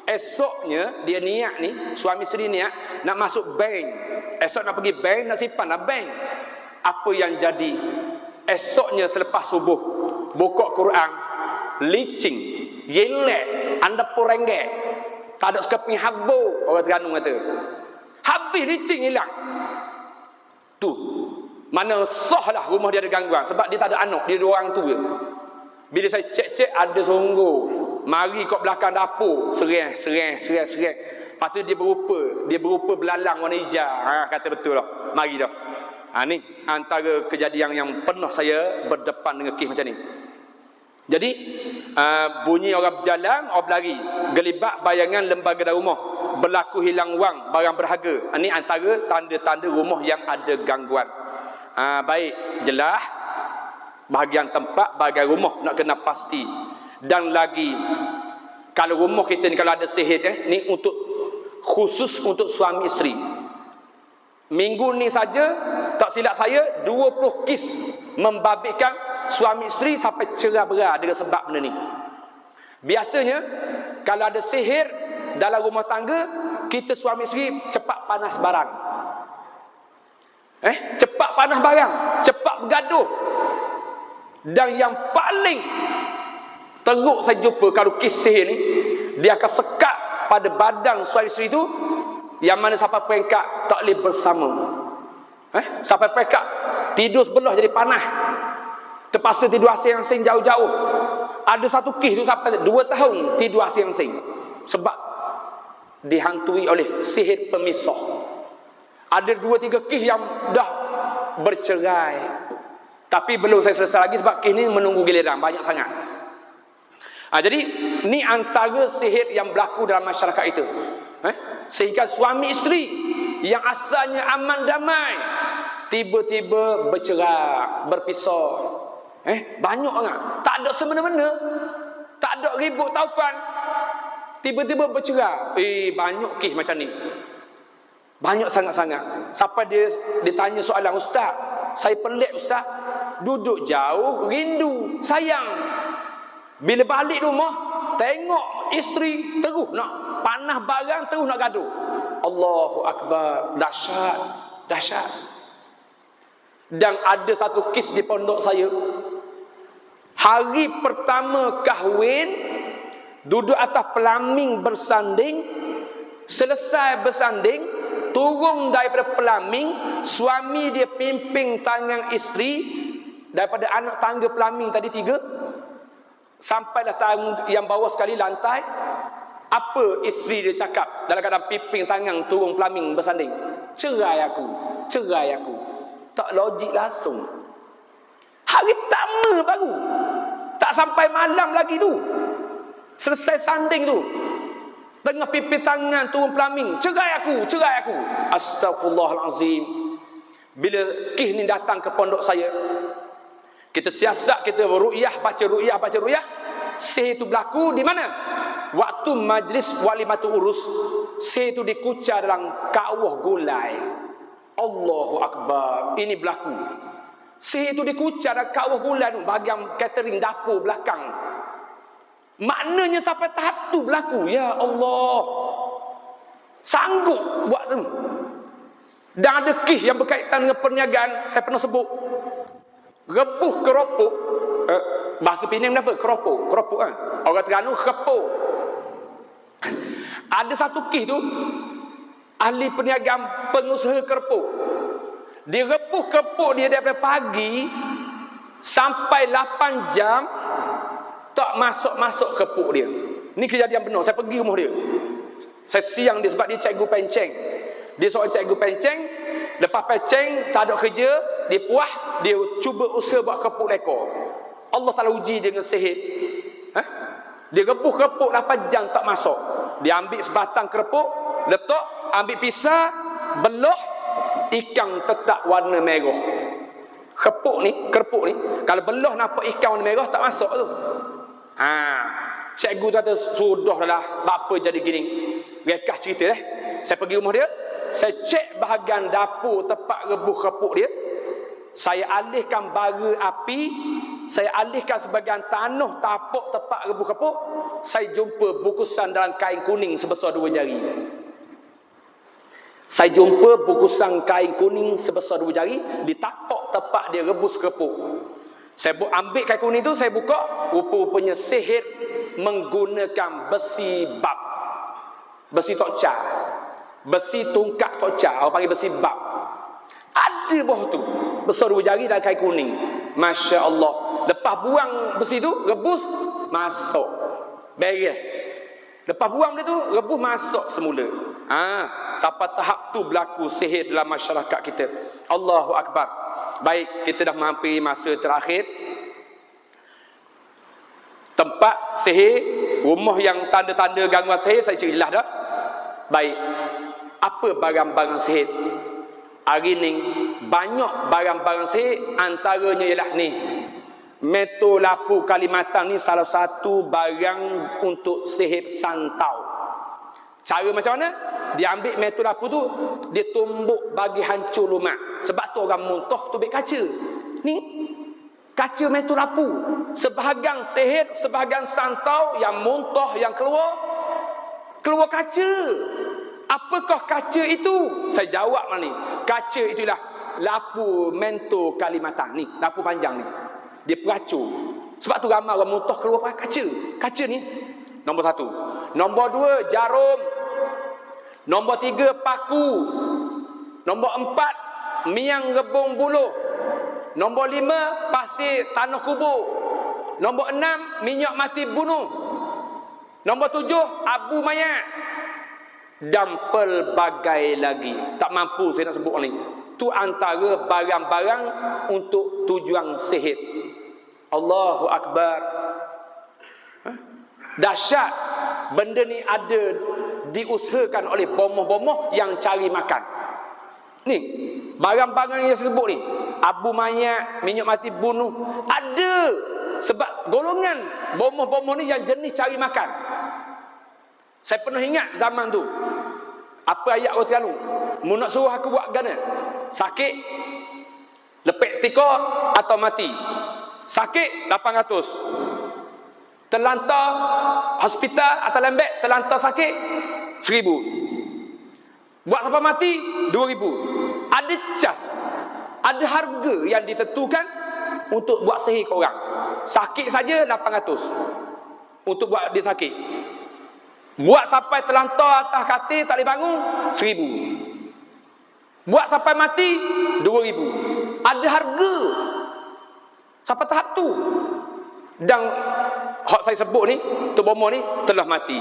Esoknya dia niat ni, suami isteri niat nak masuk bank. Esok nak pergi bank, nak simpan nak bank. Apa yang jadi? Esoknya selepas subuh, buka Quran, licin, jelek, anda pun renggek. Tak ada sekeping habbo, orang Terengganu kata. Habis licin hilang. Tu, mana sah lah rumah dia ada gangguan. Sebab dia tak ada anak, dia 2 orang tu je. Bila saya cek-cek, ada sungguh. Mari kat belakang dapur, sereh. Lepas tu dia berupa belalang warna hijau. Kata betul lah, mari dah. Ni antara kejadian yang pernah saya berdepan dengan kes macam ni. Jadi bunyi orang berjalan, orang berlari, gelibat bayangan lembaga dalam rumah, berlaku hilang wang, barang berharga. Ini antara tanda-tanda rumah yang ada gangguan. Baik, jelas bahagian tempat, bahagian rumah nak kena pasti. Dan lagi, kalau rumah kita ni kalau ada sihir, ni untuk khusus untuk suami isteri. Minggu ni saja, tak silap saya, 20 kes membabitkan suami isteri sampai cerai-berai dengan sebab benda ni. Biasanya, kalau ada sihir dalam rumah tangga, kita suami isteri cepat panas barang. Cepat panas barang, cepat bergaduh. Dan yang paling teruk saya jumpa kalau kes sihir ni, dia akan sekat pada badan suami isteri tu, yang mana sampai peringkat tak boleh bersama. Sampai peringkat tidur sebelah jadi panas, terpaksa tidur asing-asing jauh-jauh. Ada satu kes tu sampai 2 tahun tidur asing-asing, sebab dihantui oleh sihir pemisah. Ada 2-3 kes yang dah bercerai, tapi belum saya selesai lagi sebab kes ni menunggu giliran, banyak sangat. Jadi ni antara sihir yang berlaku dalam masyarakat itu. Sehingga suami isteri yang asalnya aman damai tiba-tiba bercerai, berpisah. Banyak orang tak ada semena-mena, tak ada ribut taufan, tiba-tiba bercerai. Banyak kes macam ni, banyak sangat-sangat. Sampai dia ditanya soalan, ustaz, saya pelik ustaz, duduk jauh rindu sayang, bila balik rumah tengok isteri terus nak panah barang, terus nak gaduh. Allahu Akbar, dahsyat. Dan ada satu kes di pondok saya, hari pertama kahwin, duduk atas pelamin bersanding, Selesai bersanding, turun daripada pelamin, suami dia pimpin tangan isteri daripada anak tangga pelamin tadi 3 sampailah yang bawah sekali lantai. Apa isteri dia cakap dalam keadaan pimpin tangan turun pelamin bersanding? Cerai aku, cerai aku. Tak logik langsung. Hari pertama baru, tak sampai malam lagi tu, selesai sanding tu, tengah pimpin tangan turun pelamin, cerai aku, cerai aku. Astaghfirullahalazim. Bila kes ni datang ke pondok saya, kita siasat, kita beruqyah, baca ruqyah. Sihir tu berlaku di mana? Waktu majlis walimatul urus, sihir tu dikucar dalam kawah gulai. Allahu Akbar. Ini berlaku. Sihir tu dikucar dalam kawah gulai tu, bahagian catering dapur belakang. Maknanya sampai tahap tu berlaku. Ya Allah, sanggup buat tu. Dan ada kes yang berkaitan dengan perniagaan. Saya pernah sebut, rebuh keropok. Bahasa Penang apa? Keropok kan? Orang Terengganu kepok. Ada satu kes tu, ahli perniagaan, pengusaha keropok, dia rebuh keropok dia daripada pagi sampai 8 jam, tak masuk keropok dia. Ni kejadian benar. Saya pergi rumah dia, saya siang dia sebab dia cikgu penceng. Dia seorang cikgu penceng. Lepas penceng tak ada kerja, dia puas, dia cuba usaha buat keropok lekor. Allah Ta'ala uji dengan sihir. Dia rebuh keropok 8 jam tak masuk. Dia ambil sebatang keropok, letak, ambil pisau, belah, ikan tetap warna merah. Keropok ni, kalau belah nampak ikan warna merah, tak masuk tu. Cikgu tu kata, sudah lah, apa jadi gini. Rekas cerita saya pergi rumah dia, saya cek bahagian dapur tempat rebuh keropok dia. Saya alihkan bara api, saya alihkan sebagian tanah tapak tempat rebuh keropok. Saya jumpa bungkusan dalam kain kuning sebesar 2 jari. Saya jumpa bungkusan kain kuning sebesar 2 jari di tapak tempat dia rebus keropok. Saya ambil kain kuning tu, saya buka, rupa-rupanya sihir menggunakan besi bab, besi tokca, besi tungkak tokca, orang panggil besi bab. Ada bawah tu besar 2 jari dalam kain kuning. Masya Allah. Lepas buang besi tu, rebus, masuk, beres. Lepas buang dia tu, rebus, masuk semula. Sampai tahap tu berlaku sihir dalam masyarakat kita. Allahu Akbar. Baik, kita dah menghampiri masa terakhir. Tempat sihir, rumah yang tanda-tanda gangguan sihir, saya cerita dah. Baik, apa barang-barang sihir? Hari ni banyak barang-barang sihir, antaranya ialah ni, meto lapu Kalimantan ni salah satu barang untuk sihir santau. Cara macam mana? Dia ambil meto lapu tu, dia tumbuk bagi hancur lumak. Sebab tu orang muntah tubik kaca. Ni kaca meto lapu. Sebahagian sihir, sebahagian santau yang muntah, yang keluar kaca. Apakah kaca itu? Saya jawab ni. Kaca itulah lapu mento Kalimantan ni, lapu panjang ni. Dia peracur. Sebab tu ramai orang muntah keluar kaca. Kaca ni nombor 1. Nombor 2, jarum. Nombor 3, paku. Nombor 4, miang rebung buluh. Nombor 5, pasir tanah kubur. Nombor 6, minyak mati bunuh. Nombor 7, abu mayat. Dan pelbagai lagi. Tak mampu saya nak sebut ni. Tu antara barang-barang untuk tujuan sihir. Allahu Akbar. Dahsyat. Benda ni ada diusahakan oleh bomoh-bomoh yang cari makan. Ni barang-barang yang saya sebut ni, abu mayat, minyak mati bunuh, ada. Sebab golongan bomoh-bomoh ni yang jenis cari makan. Saya pernah ingat zaman tu, apa ayat orang Terengganu, mu nak suruh aku buat gana, sakit lepek tika atau mati. Sakit 800, terlantar hospital atau lembek, terlantar sakit 1000, buat sampai mati 2000. Ada cas, ada harga yang ditentukan untuk buat sihir ke orang. Sakit saja 800 untuk buat dia sakit. Buat sampai terlantar atas katil tak boleh bangun, 1,000. Buat sampai mati, 2,000. Ada harga sampai tahap tu. Dan hak saya sebut ni, Tok Bomo ni telah mati.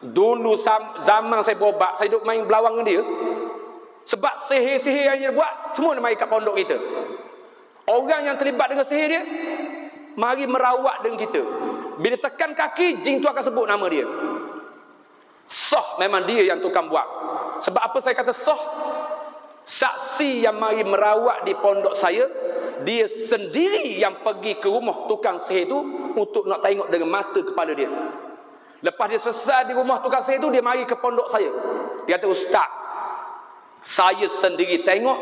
Dulu zaman saya berobat, saya duduk main belawang dengan dia. Sebab sihir-sihir yang dia buat, semua dia mari kat pondok kita. Orang yang terlibat dengan sihir dia, mari merawat dengan kita. Bila tekan kaki, jin tu akan sebut nama dia. Sah memang dia yang tukang buat. Sebab apa saya kata sah? Saksi yang mari merawat di pondok saya, dia sendiri yang pergi ke rumah tukang sihir tu untuk nak tengok dengan mata kepala dia. Lepas dia selesai di rumah tukang sihir tu, dia mari ke pondok saya. Dia kata, Ustaz, saya sendiri tengok,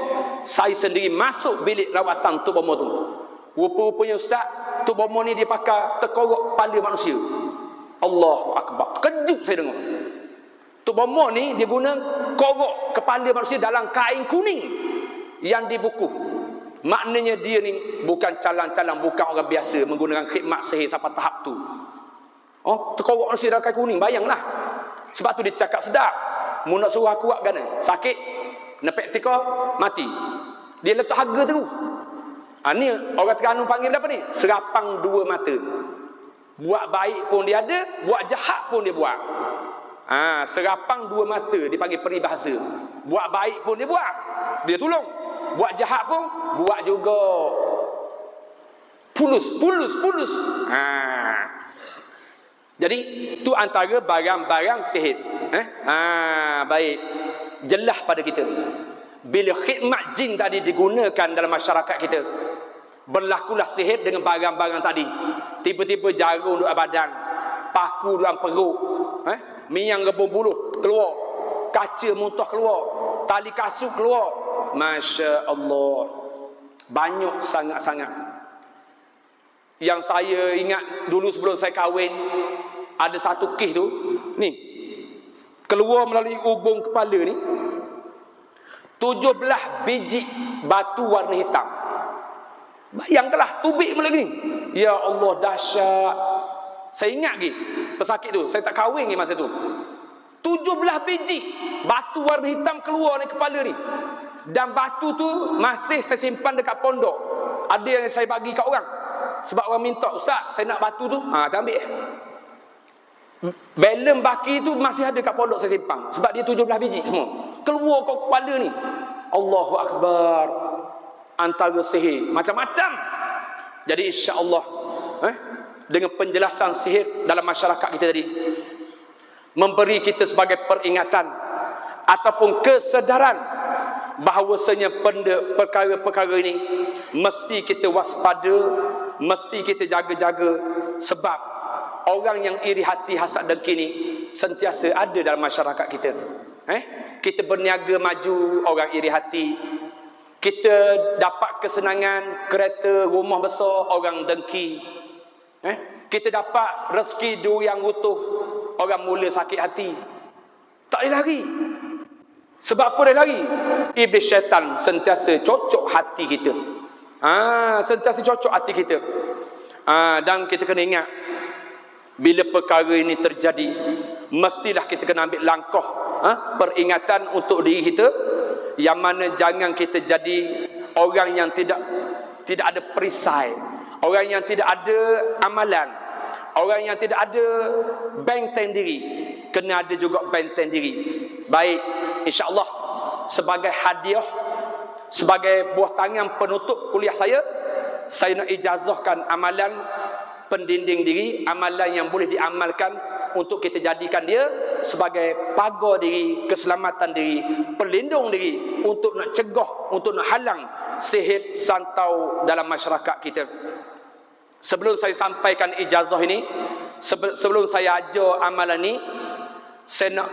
saya sendiri masuk bilik rawatan Tok Bomo tu. Rupa-rupanya Ustaz, Tok Bomo ni dia pakai terkorok kepala manusia. Allahu Akbar. Kejut saya dengar. Tok Bomo ni dia guna korok kepala manusia dalam kain kuning yang dibukuh. Maknanya dia ni bukan calang-calang, bukan orang biasa menggunakan khidmat sihir sampai tahap tu. Oh, terkorok manusia dalam kain kuning, bayanglah. Sebab tu dia cakap sedap. Mu nak suruh aku buat gana, sakit, nepek tika, mati. Dia letak harga terus. Ni orang Terengganu panggil apa ni? Serapang dua mata. Buat baik pun dia ada, buat jahat pun dia buat. Serapang dua mata dipanggil peribahasa. Buat baik pun dia buat, dia tolong. Buat jahat pun buat juga. Pulus. Jadi tu antara barang-barang sihir. Baik. Jelas pada kita. Bila khidmat jin tadi digunakan dalam masyarakat kita, berlakulah sihir dengan barang-barang tadi. Tiba-tiba jarum duduk badan, paku dalam perut, minyak rebung buluh keluar, kaca muntah keluar, tali kasut keluar. Masya Allah, banyak sangat-sangat. Yang saya ingat dulu sebelum saya kahwin, ada satu kes tu ni, keluar melalui ubung kepala ni 17 biji batu warna hitam. Bayangkanlah, tubik pula ni. Ya Allah, dahsyat. Saya ingat lagi pesakit tu, saya tak kahwin ni masa tu. 17 biji batu warna hitam keluar dari kepala ni. Dan batu tu masih saya simpan dekat pondok. Ada yang saya bagi kat orang. Sebab orang minta, Ustaz, saya nak batu tu. Tak ambil. Belem baki tu masih ada kat pondok saya simpan. Sebab dia 17 biji semua. Keluar kat kepala ni. Allahu Akbar. Antara sihir macam-macam. Jadi insya-Allah dengan penjelasan sihir dalam masyarakat kita tadi, memberi kita sebagai peringatan ataupun kesedaran bahawasanya perkara-perkara ini mesti kita waspada, mesti kita jaga-jaga. Sebab orang yang iri hati, hasad, dengki ni sentiasa ada dalam masyarakat kita. Kita berniaga maju, orang iri hati. Kita dapat kesenangan, kereta, rumah besar, orang dengki. Kita dapat rezeki duit yang utuh, orang mula sakit hati. Tak boleh lari. Sebab apa dia lari? Iblis syaitan sentiasa cocok hati kita. Sentiasa cocok hati kita. Dan kita kena ingat, bila perkara ini terjadi, mestilah kita kena ambil langkah peringatan untuk diri kita, yang mana jangan kita jadi orang yang tidak ada perisai, orang yang tidak ada amalan, orang yang tidak ada benteng diri. Kena ada juga benteng diri. Baik, insya-Allah sebagai hadiah, sebagai buah tangan penutup kuliah saya nak ijazahkan amalan pendinding diri, amalan yang boleh diamalkan untuk kita jadikan dia sebagai pagar diri, keselamatan diri, pelindung diri, untuk nak cegah, untuk nak halang sihir santau dalam masyarakat kita. Sebelum saya sampaikan ijazah ini, sebelum saya ajar amalan ni, saya nak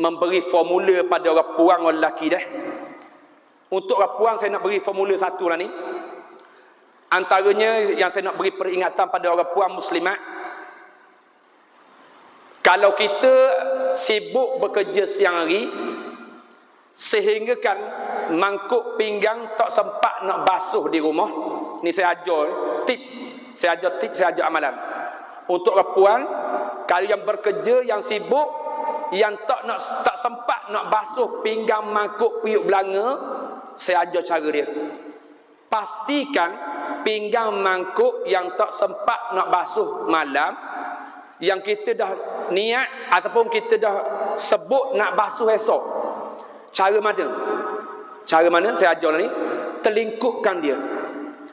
memberi formula pada orang puang, orang lelaki dah. Untuk orang puang saya nak beri formula satu lah ni. Antaranya yang saya nak beri peringatan pada orang puang muslimat, kalau kita sibuk bekerja siang hari sehingga kan mangkuk pinggang tak sempat nak basuh di rumah, ni saya ajar tip, saya ajar amalan. Untuk orang puang, Kalau yang bekerja, yang sibuk, yang tak sempat nak basuh pinggang mangkuk periuk belanga, saya ajar cara dia. Pastikan pinggang mangkuk yang tak sempat nak basuh malam, yang kita dah niat ataupun kita dah sebut nak basuh esok. Cara mana? Cara mana saya ajar ni? Terlingkupkan dia.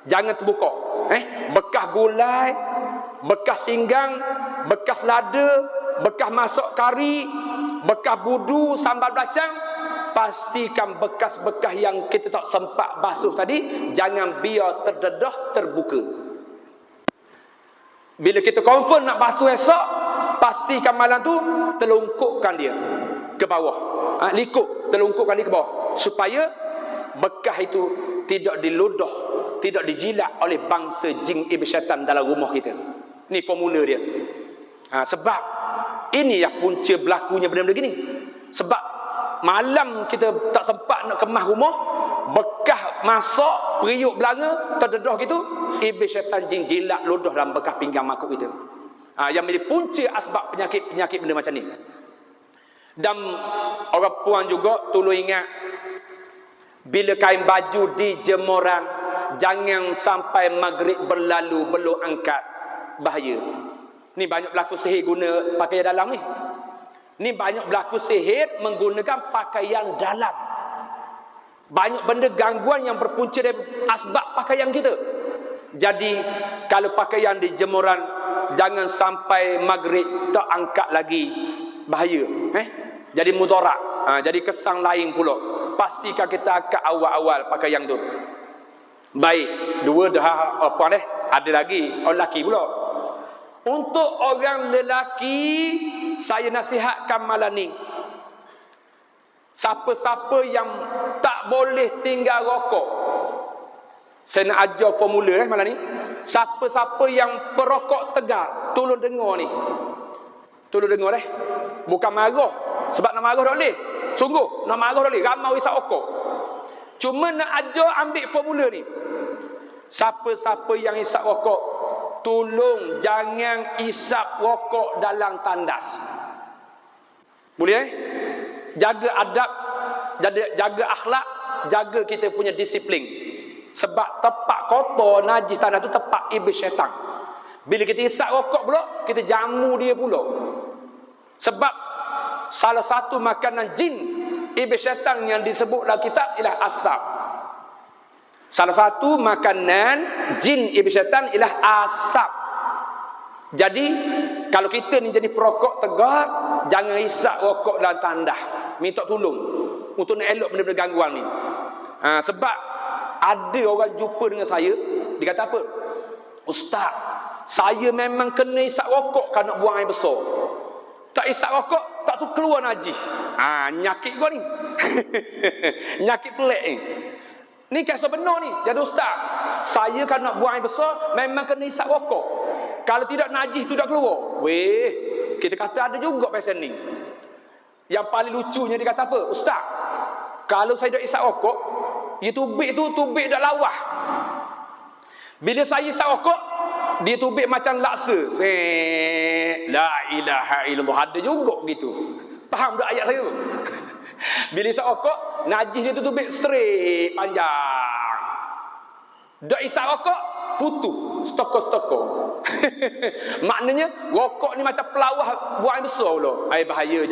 Jangan terbuka. Bekas gulai, bekas singgang, bekas lada, bekas masak kari, bekas budu, sambal belacan, pastikan bekas-bekas yang kita tak sempat basuh tadi, jangan biar terdedah, terbuka. Bila kita confirm nak basuh esok, pastikan malam tu telungkupkan dia ke bawah. Likup, telungkupkan dia ke bawah, supaya bekas itu tidak diludah, tidak dijilat oleh bangsa jin iblis syaitan dalam rumah kita. Ni formula dia. Sebab ini yang punca berlakunya benda-benda gini. Sebab malam kita tak sempat nak kemas rumah, bekas masak, periuk belanga, terdedah gitu, iblis syaitan jin jilat ludah dalam bekas pinggang mangkuk kita. Yang menjadi punca asbab penyakit-penyakit benda macam ni. Dan orang puan juga tolong ingat, bila kain baju di jemuran, jangan sampai maghrib berlalu belum angkat, bahaya. Ni banyak berlaku sihir guna pakaian dalam ni. Ni banyak berlaku sihir menggunakan pakaian dalam. Banyak benda gangguan yang berpunca dari asbab pakaian kita. Jadi kalau pakaian di jemuran, jangan sampai maghrib tak angkat lagi, bahaya. Jadi mudarat, jadi kesang lain pula. Pastikan kita angkat awal-awal pakaian tu. Baik, dua dah apa dah? Ada lagi orang lelaki pula. Untuk orang lelaki, saya nasihatkan malam ni, siapa-siapa yang tak boleh tinggal rokok, saya nak ajar formula malam ni. Siapa-siapa yang perokok tegar, tolong dengar ni. Tolong dengar Bukan marah. Sebab nak marah tak boleh. Sungguh, nak marah tak boleh. Ramai isap rokok. Cuma nak ajar ambil formula ni. Siapa-siapa yang isap rokok, tolong jangan isap rokok dalam tandas. Boleh Jaga adab, jaga akhlak, jaga kita punya disiplin. Sebab tempat kotor, najis tandas tu tempat iblis syaitan. Bila kita isap rokok pula, kita jamu dia pula. Sebab salah satu makanan jin iblis syaitan yang disebut dalam kitab ialah asap. Salah satu makanan jin iblis syaitan ialah asap. Jadi kalau kita ni jadi perokok tegar, jangan isap rokok dalam tandas. Minta tolong untuk nak elok benda-benda gangguan ni. Sebab ada orang jumpa dengan saya, dia kata apa? Ustaz, saya memang kena isap rokok kan nak buang air besar. Tak isap rokok, tak tu keluar najis. Nyakit kau ni. Nyakit pelik ni. Ni kisah benar ni. Jadi ustaz, saya kan nak buang air besar, memang kena isap rokok. Kalau tidak najis tu dah keluar. Weh, kita kata ada juga pasal ni. Yang paling lucunya dia kata apa? Ustaz, kalau saya dah isap rokok, dia tubik dah lawah. Bila saya isap rokok, dia tubik macam laksa. La ilaha illallah. Ada juga gitu. Faham tak ayat saya tu? Bila isap rokok, najis dia tu tubik straight, panjang. Dah isap rokok, putus, stokor-stokor. Maknanya rokok ni macam pelawah buang besar pula. Bahaya,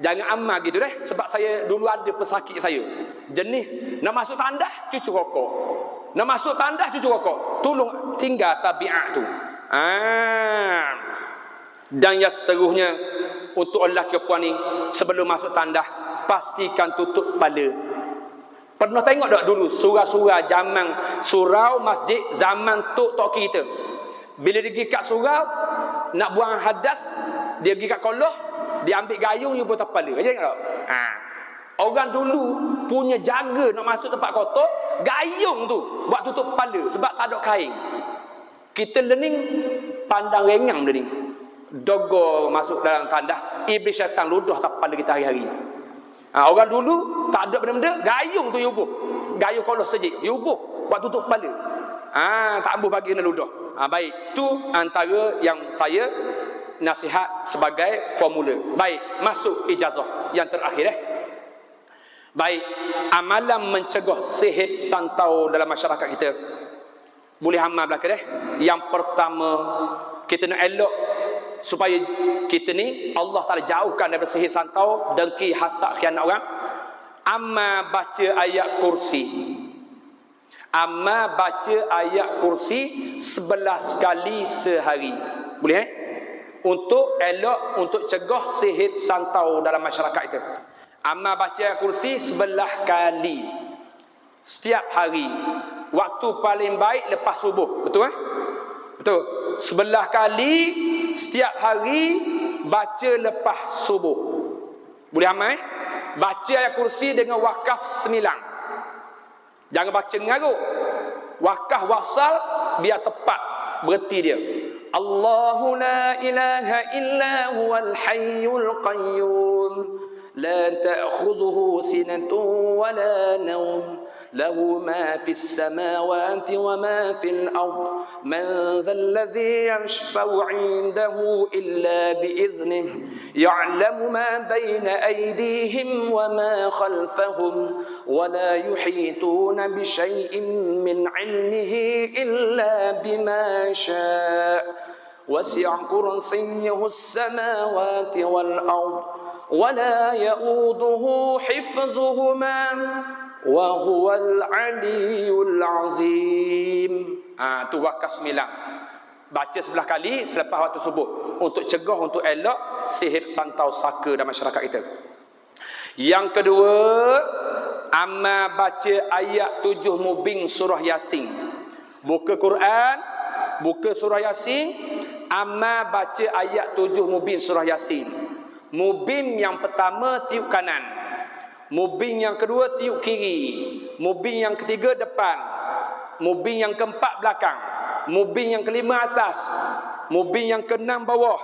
jangan amal gitu sebab saya dulu ada pesakit saya. Jenis nak masuk tandas cucu rokok. Nak masuk tandas cucu rokok. Tolong tinggal tabiat tu. Dan yang seterusnya, untuk Allah ke puan ni, sebelum masuk tandas, pastikan tutup kepala. Pernah tengok tak dulu surau-surau zaman surau masjid zaman tok kita? Bila dia pergi kat surau nak buang hadas, dia pergi kat kolah, dia ambil gayung dia buat kepala. Macam tengok tak? Orang dulu punya jaga nak masuk tempat kotor, gayung tu buat tutup kepala sebab tak ada kain. Kita learning pandang rengang benda ni. Dogo masuk dalam tandas, iblis syaitan ludah tak kepala kita hari-hari. Orang dulu tak ada benda-benda, gayung tu yubuh. Gayung kolah sejik, yubuh buat tutup kepala. Tak ambuh bagi kena ludah. Baik, tu antara yang saya nasihat sebagai formula. Baik, masuk ijazah yang terakhir. Baik, amalan mencegah sihir santau dalam masyarakat kita. Boleh amal belaka Yang pertama, kita nak elok supaya kita ni Allah Taala jauhkan daripada sihir santau, dengki, hasad, khianat orang. Amal baca ayat kursi. Amal baca ayat kursi 11 kali sehari. Boleh untuk elok, untuk cegah sihir santau dalam masyarakat itu. Amal baca ayat kursi 11 kali setiap hari. Waktu paling baik lepas subuh. Betul Betul. 11 kali setiap hari baca lepas subuh. Boleh amal Baca ayat kursi dengan wakaf 9. Jangan baca ngaruk. Wakaf wasal biar tepat berhenti dia. Allahu la ilaha illa huwal hayyul qayyum la ta'khudhuhu sinatun wa la nawm له ما في السماوات وما في الأرض من ذا الذي يشفع عنده إلا بإذنه يعلم ما بين أيديهم وما خلفهم ولا يحيطون بشيء من علمه إلا بما شاء وسع كرسيه السماوات والأرض ولا يؤوده حفظهما Wahuwal aliyul azim. Tu wakaf 9. Baca 11 kali selepas waktu subuh untuk cegah, untuk elak sihir santau saka dalam masyarakat kita. Yang kedua, amal baca ayat 7 mubin surah Yasin. Buka Quran, buka surah Yasin, amal baca ayat 7 mubin surah Yasin. Mubin yang pertama tiup kanan. Mubin yang kedua tiup kiri. Mubin yang ketiga depan. Mubin yang keempat belakang. Mubin yang kelima atas. Mubin yang keenam bawah.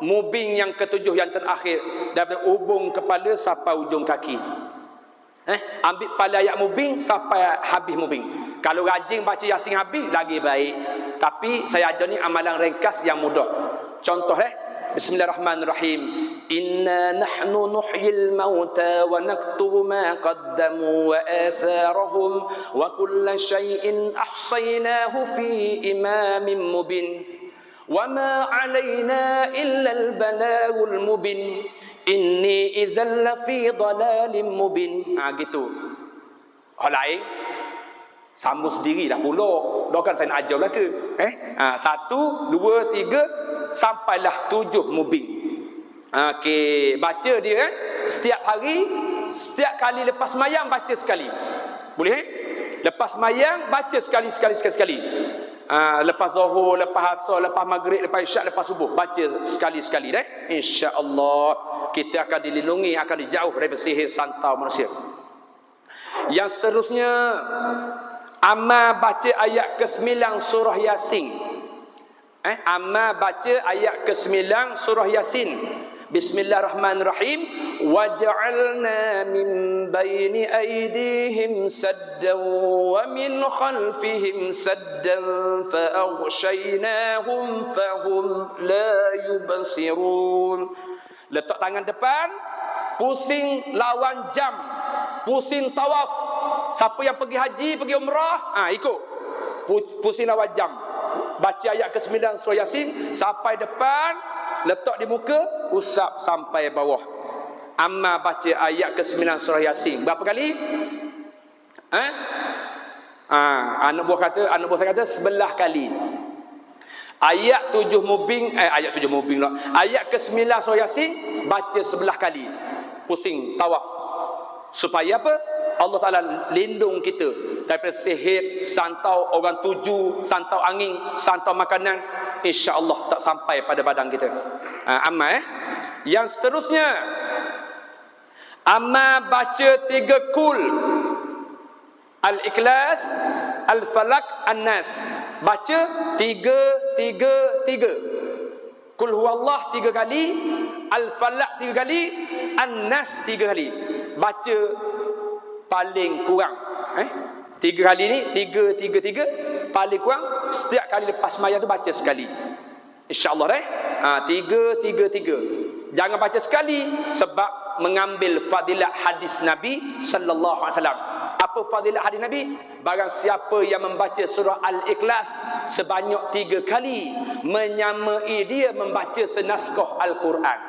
Mubin yang ketujuh yang terakhir daripada hubung kepala sampai ujung kaki. Ambil pada ayat mubin sampai habis mubin. Kalau rajin baca Yasin habis lagi baik. Tapi saya ajar ni amalan ringkas yang mudah. Contoh Bismillahirrahmanirrahim. Inna nahnu nuhyil mauta wa naktubu ma qaddamu wa atharahum wa kulla shay'in ahsaynahu fi imamin mubin wa ma 'alaina illa al-balagul mubin inni idzal lafi dhalalin mubin. Gitu. Hal lain sambung sendiri dah pula. Dah kan saya nak ajar belaka. 1 2 3 sampailah 7 mubin. Okey, baca dia setiap hari, setiap kali lepas sembahyang baca sekali. Boleh Lepas sembahyang baca sekali. Lepas zuhur, lepas asar, lepas maghrib, lepas isyak, lepas subuh baca sekali-sekali insya-Allah kita akan dilindungi, akan dijauh daripada sihir santau manusia. Yang seterusnya, amal baca ayat ke-9 surah Yasin. Amal baca ayat ke-9 surah Yasin. Bismillahirrahmanirrahim. Waj'alna min baini aydihim saddan wa min khalfihim saddan fa'aghshaynahum fahum la yubsirun. Letak tangan depan, pusing lawan jam, pusing tawaf. Siapa yang pergi haji, pergi umrah, ikut pusing lawan jam. Baca ayat ke-9 surah Yasin sampai depan, letak di muka, usap sampai bawah. Amma baca ayat ke-9 surah Yasin berapa kali? Anak buah saya kata 11 kali. Ayat 7 mubin lah. Ayat ke-9 surah Yasin baca 11 kali. Pusing tawaf. Supaya apa? Allah Ta'ala lindung kita daripada sihir, santau orang tuju, santau angin, santau makanan. InsyaAllah tak sampai pada badan kita. Amal Yang seterusnya, amal baca 3 kul. Al-Ikhlas, Al-Falak, An-Nas. Baca 3. Kul huwallah 3 kali, Al-Falak 3 kali, An-Nas 3 kali. Baca paling kurang 3 kali ni 3 paling kurang setiap kali lepas sembahyang tu baca sekali, insya-Allah Tiga. Jangan baca sekali sebab mengambil fadilat hadis Nabi sallallahu alaihi wasallam. Apa fadilat hadis Nabi? Barang siapa yang membaca surah Al-Ikhlas sebanyak 3 kali, menyamai dia membaca senaskah Al-Quran.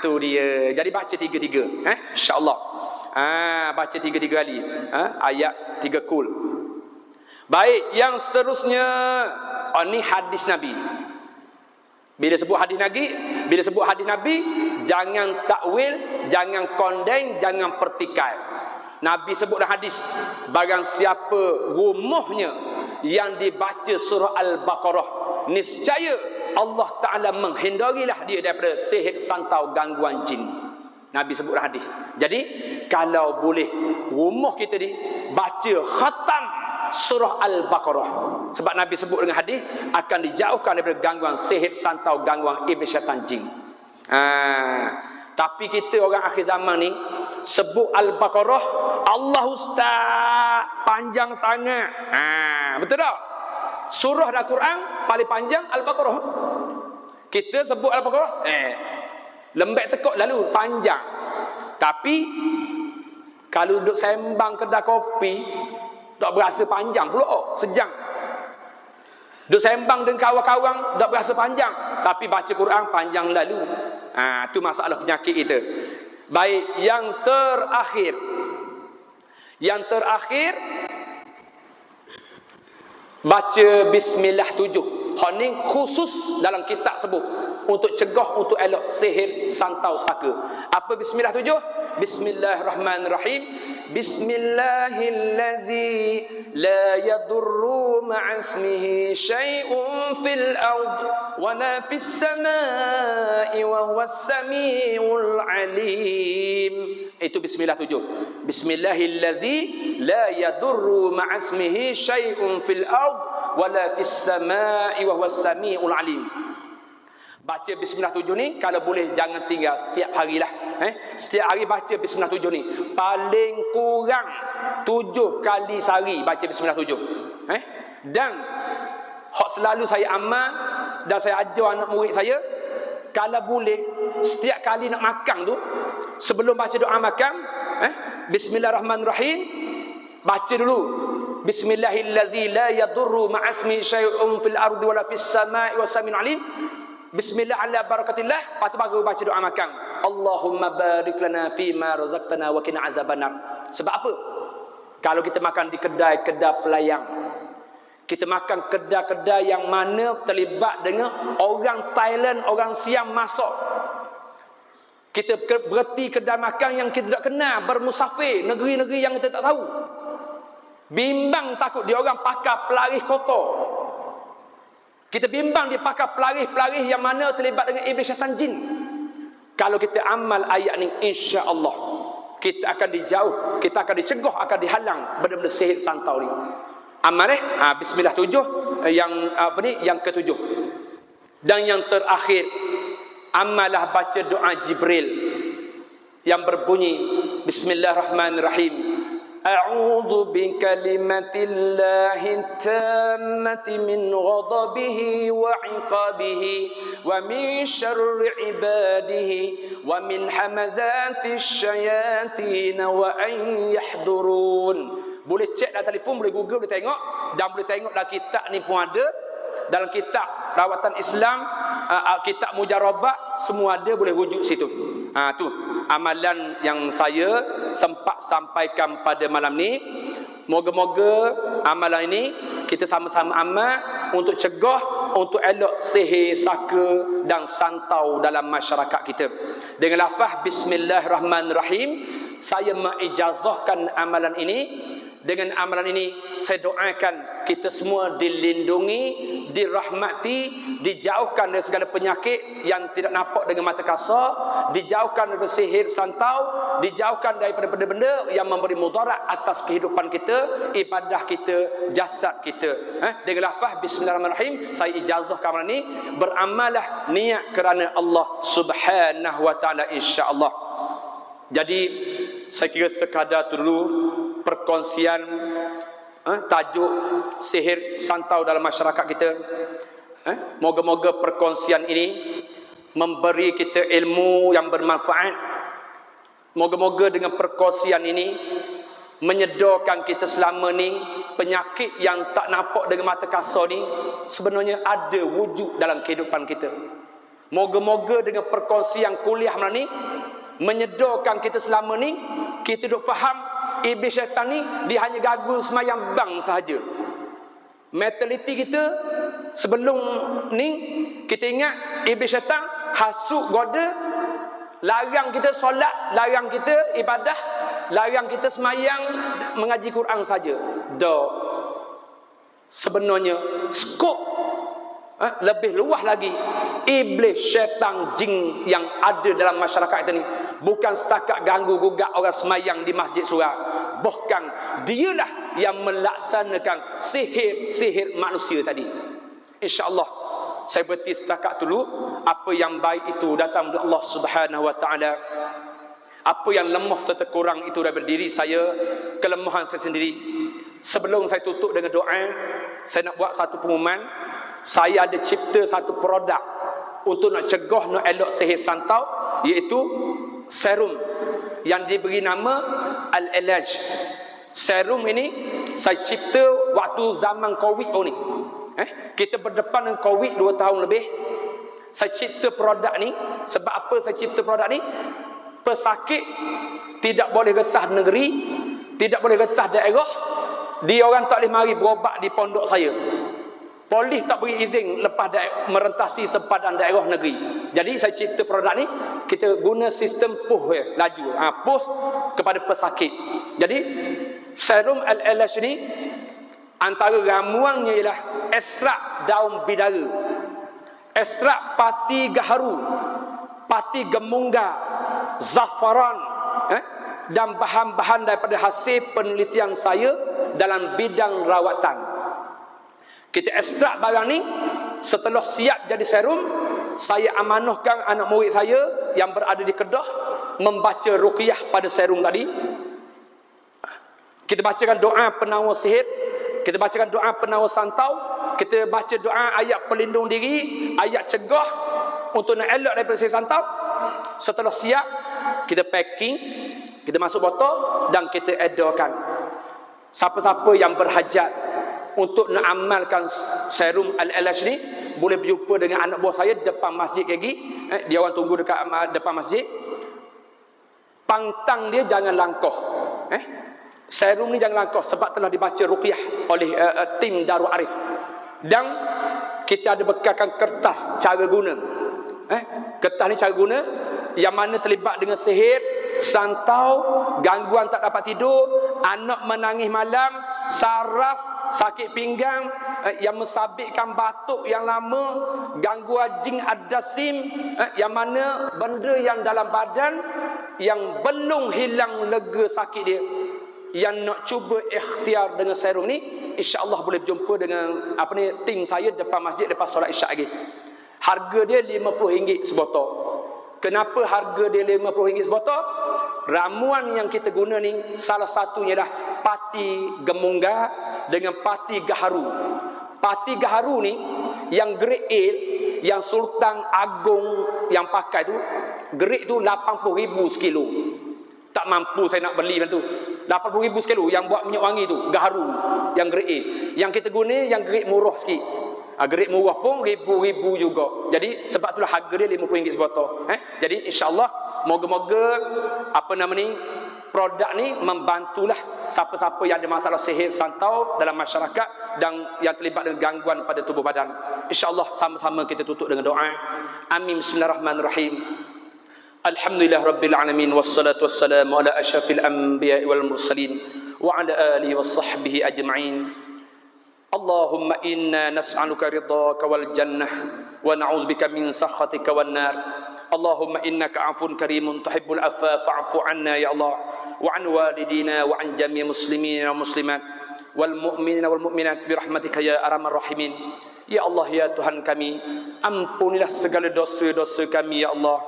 Tu dia. Jadi baca 3-3. InsyaAllah. Baca 3-3 kali. Ayat 3 kul. Baik, yang seterusnya. Ini hadis Nabi. Bila sebut hadis Nabi, jangan takwil, jangan kondeng, jangan pertikai. Nabi sebut dalam hadis, barang siapa rumahnya yang dibaca surah Al-Baqarah, niscaya Allah Ta'ala menghindarilah dia daripada sihir, santau, gangguan jin. Nabi sebut dalam hadis. Jadi kalau boleh rumah kita dibaca khatam surah Al-Baqarah, sebab Nabi sebut dengan hadis akan dijauhkan daripada gangguan sihir, santau, gangguan iblis, syaitan, jin. Tapi kita orang akhir zaman ni sebut Al-Baqarah, Allah Ustaz, panjang sangat. Betul tak? Surah dalam Quran paling panjang Al-Baqarah. Kita sebut Al-Baqarah, lembek tekuk lalu panjang. Tapi kalau duduk sembang kedai kopi, tak berasa panjang pula, sejam. Duduk sembang dengan kawan-kawan, tak berasa panjang. Tapi baca Quran panjang lalu. Itu masalah penyakit kita. Baik, yang terakhir. Baca Bismillah 7. Ini khusus dalam kitab sebut untuk cegah, untuk elok sihir, santau, saka. Apa Bismillah 7? Bismillahirrahmanirrahim. Bismillahillazi la yadurru ma'asmihi syai'un fil ard wa la fis samai wa huwas samiul alim. Itu Bismillah 7. Bismillahillazi la yadurru ma'asmihi syai'un fil ard wa la fis samai wa huwas samiul alim. Baca Bismillah 7 ni kalau boleh jangan tinggal setiap harilah. Setiap hari baca Bismillah 7 ni. Paling kurang 7 kali sehari baca Bismillah 7. Dan hak selalu saya amal dan saya ajar anak murid saya, kalau boleh setiap kali nak makan tu, sebelum baca doa makan, Bismillahirrahmanirrahim, baca dulu Bismillahillazi la yadurru ma'asmi syai'un fil ardi wala fis samai wa samiul alim. Bismillah ala barakatillah. Lepas tu baru baca doa makan. Allahumma barik lana fima razaqtana wa qina azabannar. Sebab apa? Kalau kita makan di kedai-kedai pelayang, kita makan kedai-kedai yang mana terlibat dengan orang Thailand, orang Siam masak. Kita berhenti kedai makan yang kita tak kenal, bermusafir negeri-negeri yang kita tak tahu. Bimbang takut dia orang pakai pelaris kotor. Kita bimbang dia pakai pelaris-pelaris yang mana terlibat dengan iblis, syaitan, jin. Kalau kita amal ayat ni, insya-Allah kita akan dijauh, kita akan dicegah, akan dihalang benda-benda sihir, santau ni. Amal Bismillah 7 yang ke-7. Dan yang terakhir, amalah baca doa Jibril yang berbunyi Bismillahirrahmanirrahim. A'udzu bikalimatillahi tammati min ghadabihi wa 'iqabihi wa min syarri ibadihi wa min hamazati syayatin wa an yahdurun. Boleh cek dalam telefon, boleh Google, boleh tengok, dan boleh tengok dalam kitab ni pun ada. Dalam kitab Rawatan Islam, kitab Mujarabah, semua ada, boleh rujuk situ. Tu amalan yang saya sempat sampaikan pada malam ni. Moga-moga amalan ini kita sama-sama amal untuk cegah, untuk elok sihir, saka dan santau dalam masyarakat kita. Dengan lafaz Bismillahirrahmanirrahim, saya mengijazahkan amalan ini. Dengan amalan ini saya doakan kita semua dilindungi, dirahmati, dijauhkan dari segala penyakit yang tidak nampak dengan mata kasar, dijauhkan daripada sihir, santau, dijauhkan daripada benda-benda yang memberi mudarat atas kehidupan kita, ibadah kita, jasad kita. Dengan lafaz Bismillahirrahmanirrahim, saya ijazahkan amalan ini. Beramalah niat kerana Allah Subhanahu wa taala, insya-Allah. Jadi saya kira sekadar itu dulu perkongsian tajuk sihir, santau dalam masyarakat kita. Moga-moga perkongsian ini memberi kita ilmu yang bermanfaat. Moga-moga dengan perkongsian ini menyedarkan kita selama ni penyakit yang tak nampak dengan mata kasar ni sebenarnya ada wujud dalam kehidupan kita. Moga-moga dengan perkongsian kuliah malam ni menyedarkan kita selama ni kita duk faham iblis syaitan ni dia hanya ganggu semayang bang sahaja. Mentaliti kita sebelum ni kita ingat iblis syaitan hasut goda, larang kita solat, larang kita ibadah, larang kita semayang, mengaji Quran saja. Sebenarnya skop lebih luas lagi. Iblis, syaitan, jin yang ada dalam masyarakat kita ni bukan setakat ganggu gugat orang semayang di masjid surau, bahkan dialah yang melaksanakan sihir-sihir manusia tadi. InsyaAllah saya berhenti setakat dulu. Apa yang baik itu datang dari Allah Subhanahu Wa Taala. Apa yang lemah serta kurang itu daripada diri saya, kelemahan saya sendiri. Sebelum saya tutup dengan doa, saya nak buat satu pengumuman. Saya ada cipta satu produk untuk nak cegah, nak elok sihir santau, iaitu serum yang diberi nama Al-Ilaj. Serum ini saya cipta waktu zaman Covid ni. Kita berdepan dengan Covid 2 tahun lebih. Saya cipta produk ni. Sebab apa saya cipta produk ni? Pesakit tidak boleh getah negeri, tidak boleh getah daerah. Dia orang tak boleh mari berobat di pondok saya. Polis tak beri izin lepas merentasi sempadan daerah negeri. Jadi saya cipta produk ni, kita guna sistem push laju, push kepada pesakit. Jadi serum Al-Ilaj ni antara ramuannya ialah ekstrak daun bidara, ekstrak pati gaharu, pati gemungga, zafaran, dan bahan-bahan daripada hasil penelitian saya dalam bidang rawatan. Kita ekstrak barang ni, setelah siap jadi serum, saya amanahkan anak murid saya yang berada di Kedah membaca ruqyah pada serum tadi. Kita bacakan doa penawar sihir, kita bacakan doa penawar santau, kita baca doa ayat pelindung diri, ayat cegah untuk nak elak daripada sihir santau. Setelah siap, kita packing, kita masuk botol dan kita edarkan. Siapa-siapa yang berhajat untuk nak amalkan serum Al-Ilaj ni, boleh berjumpa dengan anak buah saya depan masjid lagi. Dia orang tunggu dekat depan masjid. Pantang dia jangan langkah. Serum ni jangan langkah sebab telah dibaca ruqyah oleh tim Darul Arif. Dan kita ada bekalkan kertas cara guna. Kertas ni cara guna yang mana terlibat dengan sihir, santau, gangguan tak dapat tidur, anak menangis malam, saraf, sakit pinggang, yang mensabitkan batuk yang lama, gangguan jin ad-dasim, yang mana benda yang dalam badan yang belum hilang lega sakit dia, yang nak cuba ikhtiar dengan serum ni, insya-Allah boleh berjumpa dengan tim saya depan masjid lepas solat Isyak lagi. Harga dia RM50 sebotol. Kenapa harga dia RM50 sebotol? Ramuan yang kita guna ni salah satunya adalah pati gemungga dengan pati gaharu. Pati gaharu ni yang grade A, yang Sultan Agung yang pakai tu, grade tu 80,000 sekilo. Tak mampu saya nak beli macam tu. 80,000 sekilo yang buat minyak wangi tu, gaharu yang grade A. Yang kita guna yang grade murah sikit. Grade murah pun ribu-ribu juga. Jadi sebab itulah harga dia RM50 sebotol. Jadi insya-Allah moga-moga produk ni membantulah siapa-siapa yang ada masalah sihir santau dalam masyarakat dan yang terlibat dengan gangguan pada tubuh badan. InsyaAllah sama-sama kita tutup dengan doa. Amin. Bismillahirrahmanirrahim. Alhamdulillah Rabbil Alamin. Wassalatu wassalamu ala asyrafil anbiya wal mursalin wa ala alihi wa sahbihi ajma'in. Allahumma inna nas'aluka ridhaka wal jannah wa na'udzubika min sakhatika wan nar. Allahumma innaka 'afun karimun tuhibbul 'afwa fa'fu 'anna ya Allah wa 'an walidina wa 'an jami'il muslimin wa muslimat wal mu'minina wal mu'minat bi rahmatika ya arhamar rahimin. Ya Allah ya Tuhan kami, ampunilah segala dosa-dosa kami ya Allah.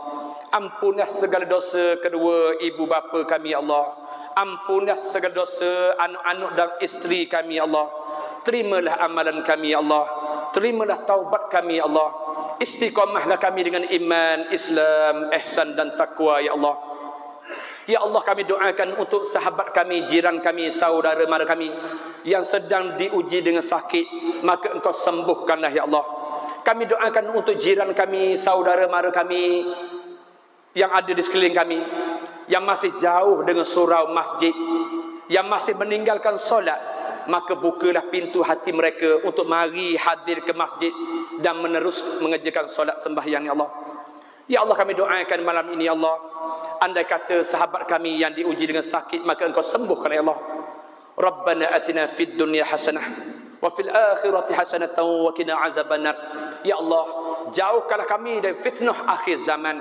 Ampunilah segala dosa kedua ibu bapa kami ya Allah. Ampunilah segala dosa anak-anak dan isteri kami ya Allah. Terimalah amalan kami ya Allah. terimalah taubat kami ya Allah. Istiqamahlah kami dengan iman, Islam, ihsan dan takwa ya Allah. Ya Allah, kami doakan untuk sahabat kami, jiran kami, saudara mara kami yang sedang diuji dengan sakit, maka Engkau sembuhkanlah ya Allah. Kami doakan untuk jiran kami, saudara mara kami yang ada di sekeliling kami, yang masih jauh dengan surau masjid, yang masih meninggalkan solat, maka bukalah pintu hati mereka untuk mari hadir ke masjid dan menerus mengerjakan solat sembahyang ya Allah. Ya Allah, kami doakan malam ini ya Allah, andai kata sahabat kami yang diuji dengan sakit, maka Engkau sembuhkan ya Allah. Rabbana atina fid dunya hasanah wa fil akhirati hasanatan wa qina azabannar. Ya Allah, jauhkanlah kami dari fitnah akhir zaman,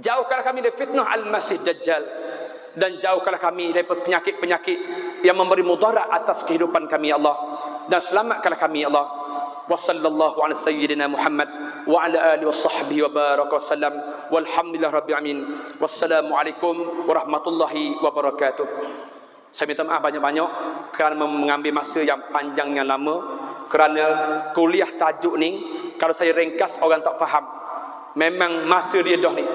jauhkanlah kami dari fitnah al-masih dajjal, dan jauhkanlah kami dari penyakit-penyakit yang memberi mudarat atas kehidupan kami ya Allah, dan selamatkanlah kami ya Allah. Wa sallallahu ala sayyidina Muhammad wa ala alihi washabbihi wa baraka wasallam walhamdulillahi rabbil alamin. Wassalamualaikum warahmatullahi wabarakatuh. Saya minta maaf banyak-banyak kerana mengambil masa yang panjang yang lama, kerana kuliah tajuk ni kalau saya ringkas orang tak faham. Memang masa dia dah ni.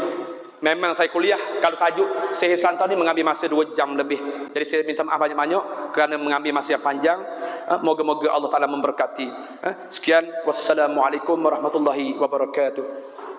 Memang saya kuliah kalau tajuk Sihir Santau ni mengambil masa 2 jam lebih. Jadi saya minta maaf banyak-banyak kerana mengambil masa yang panjang. Moga-moga Allah Taala memberkati. Sekian, wassalamualaikum warahmatullahi wabarakatuh.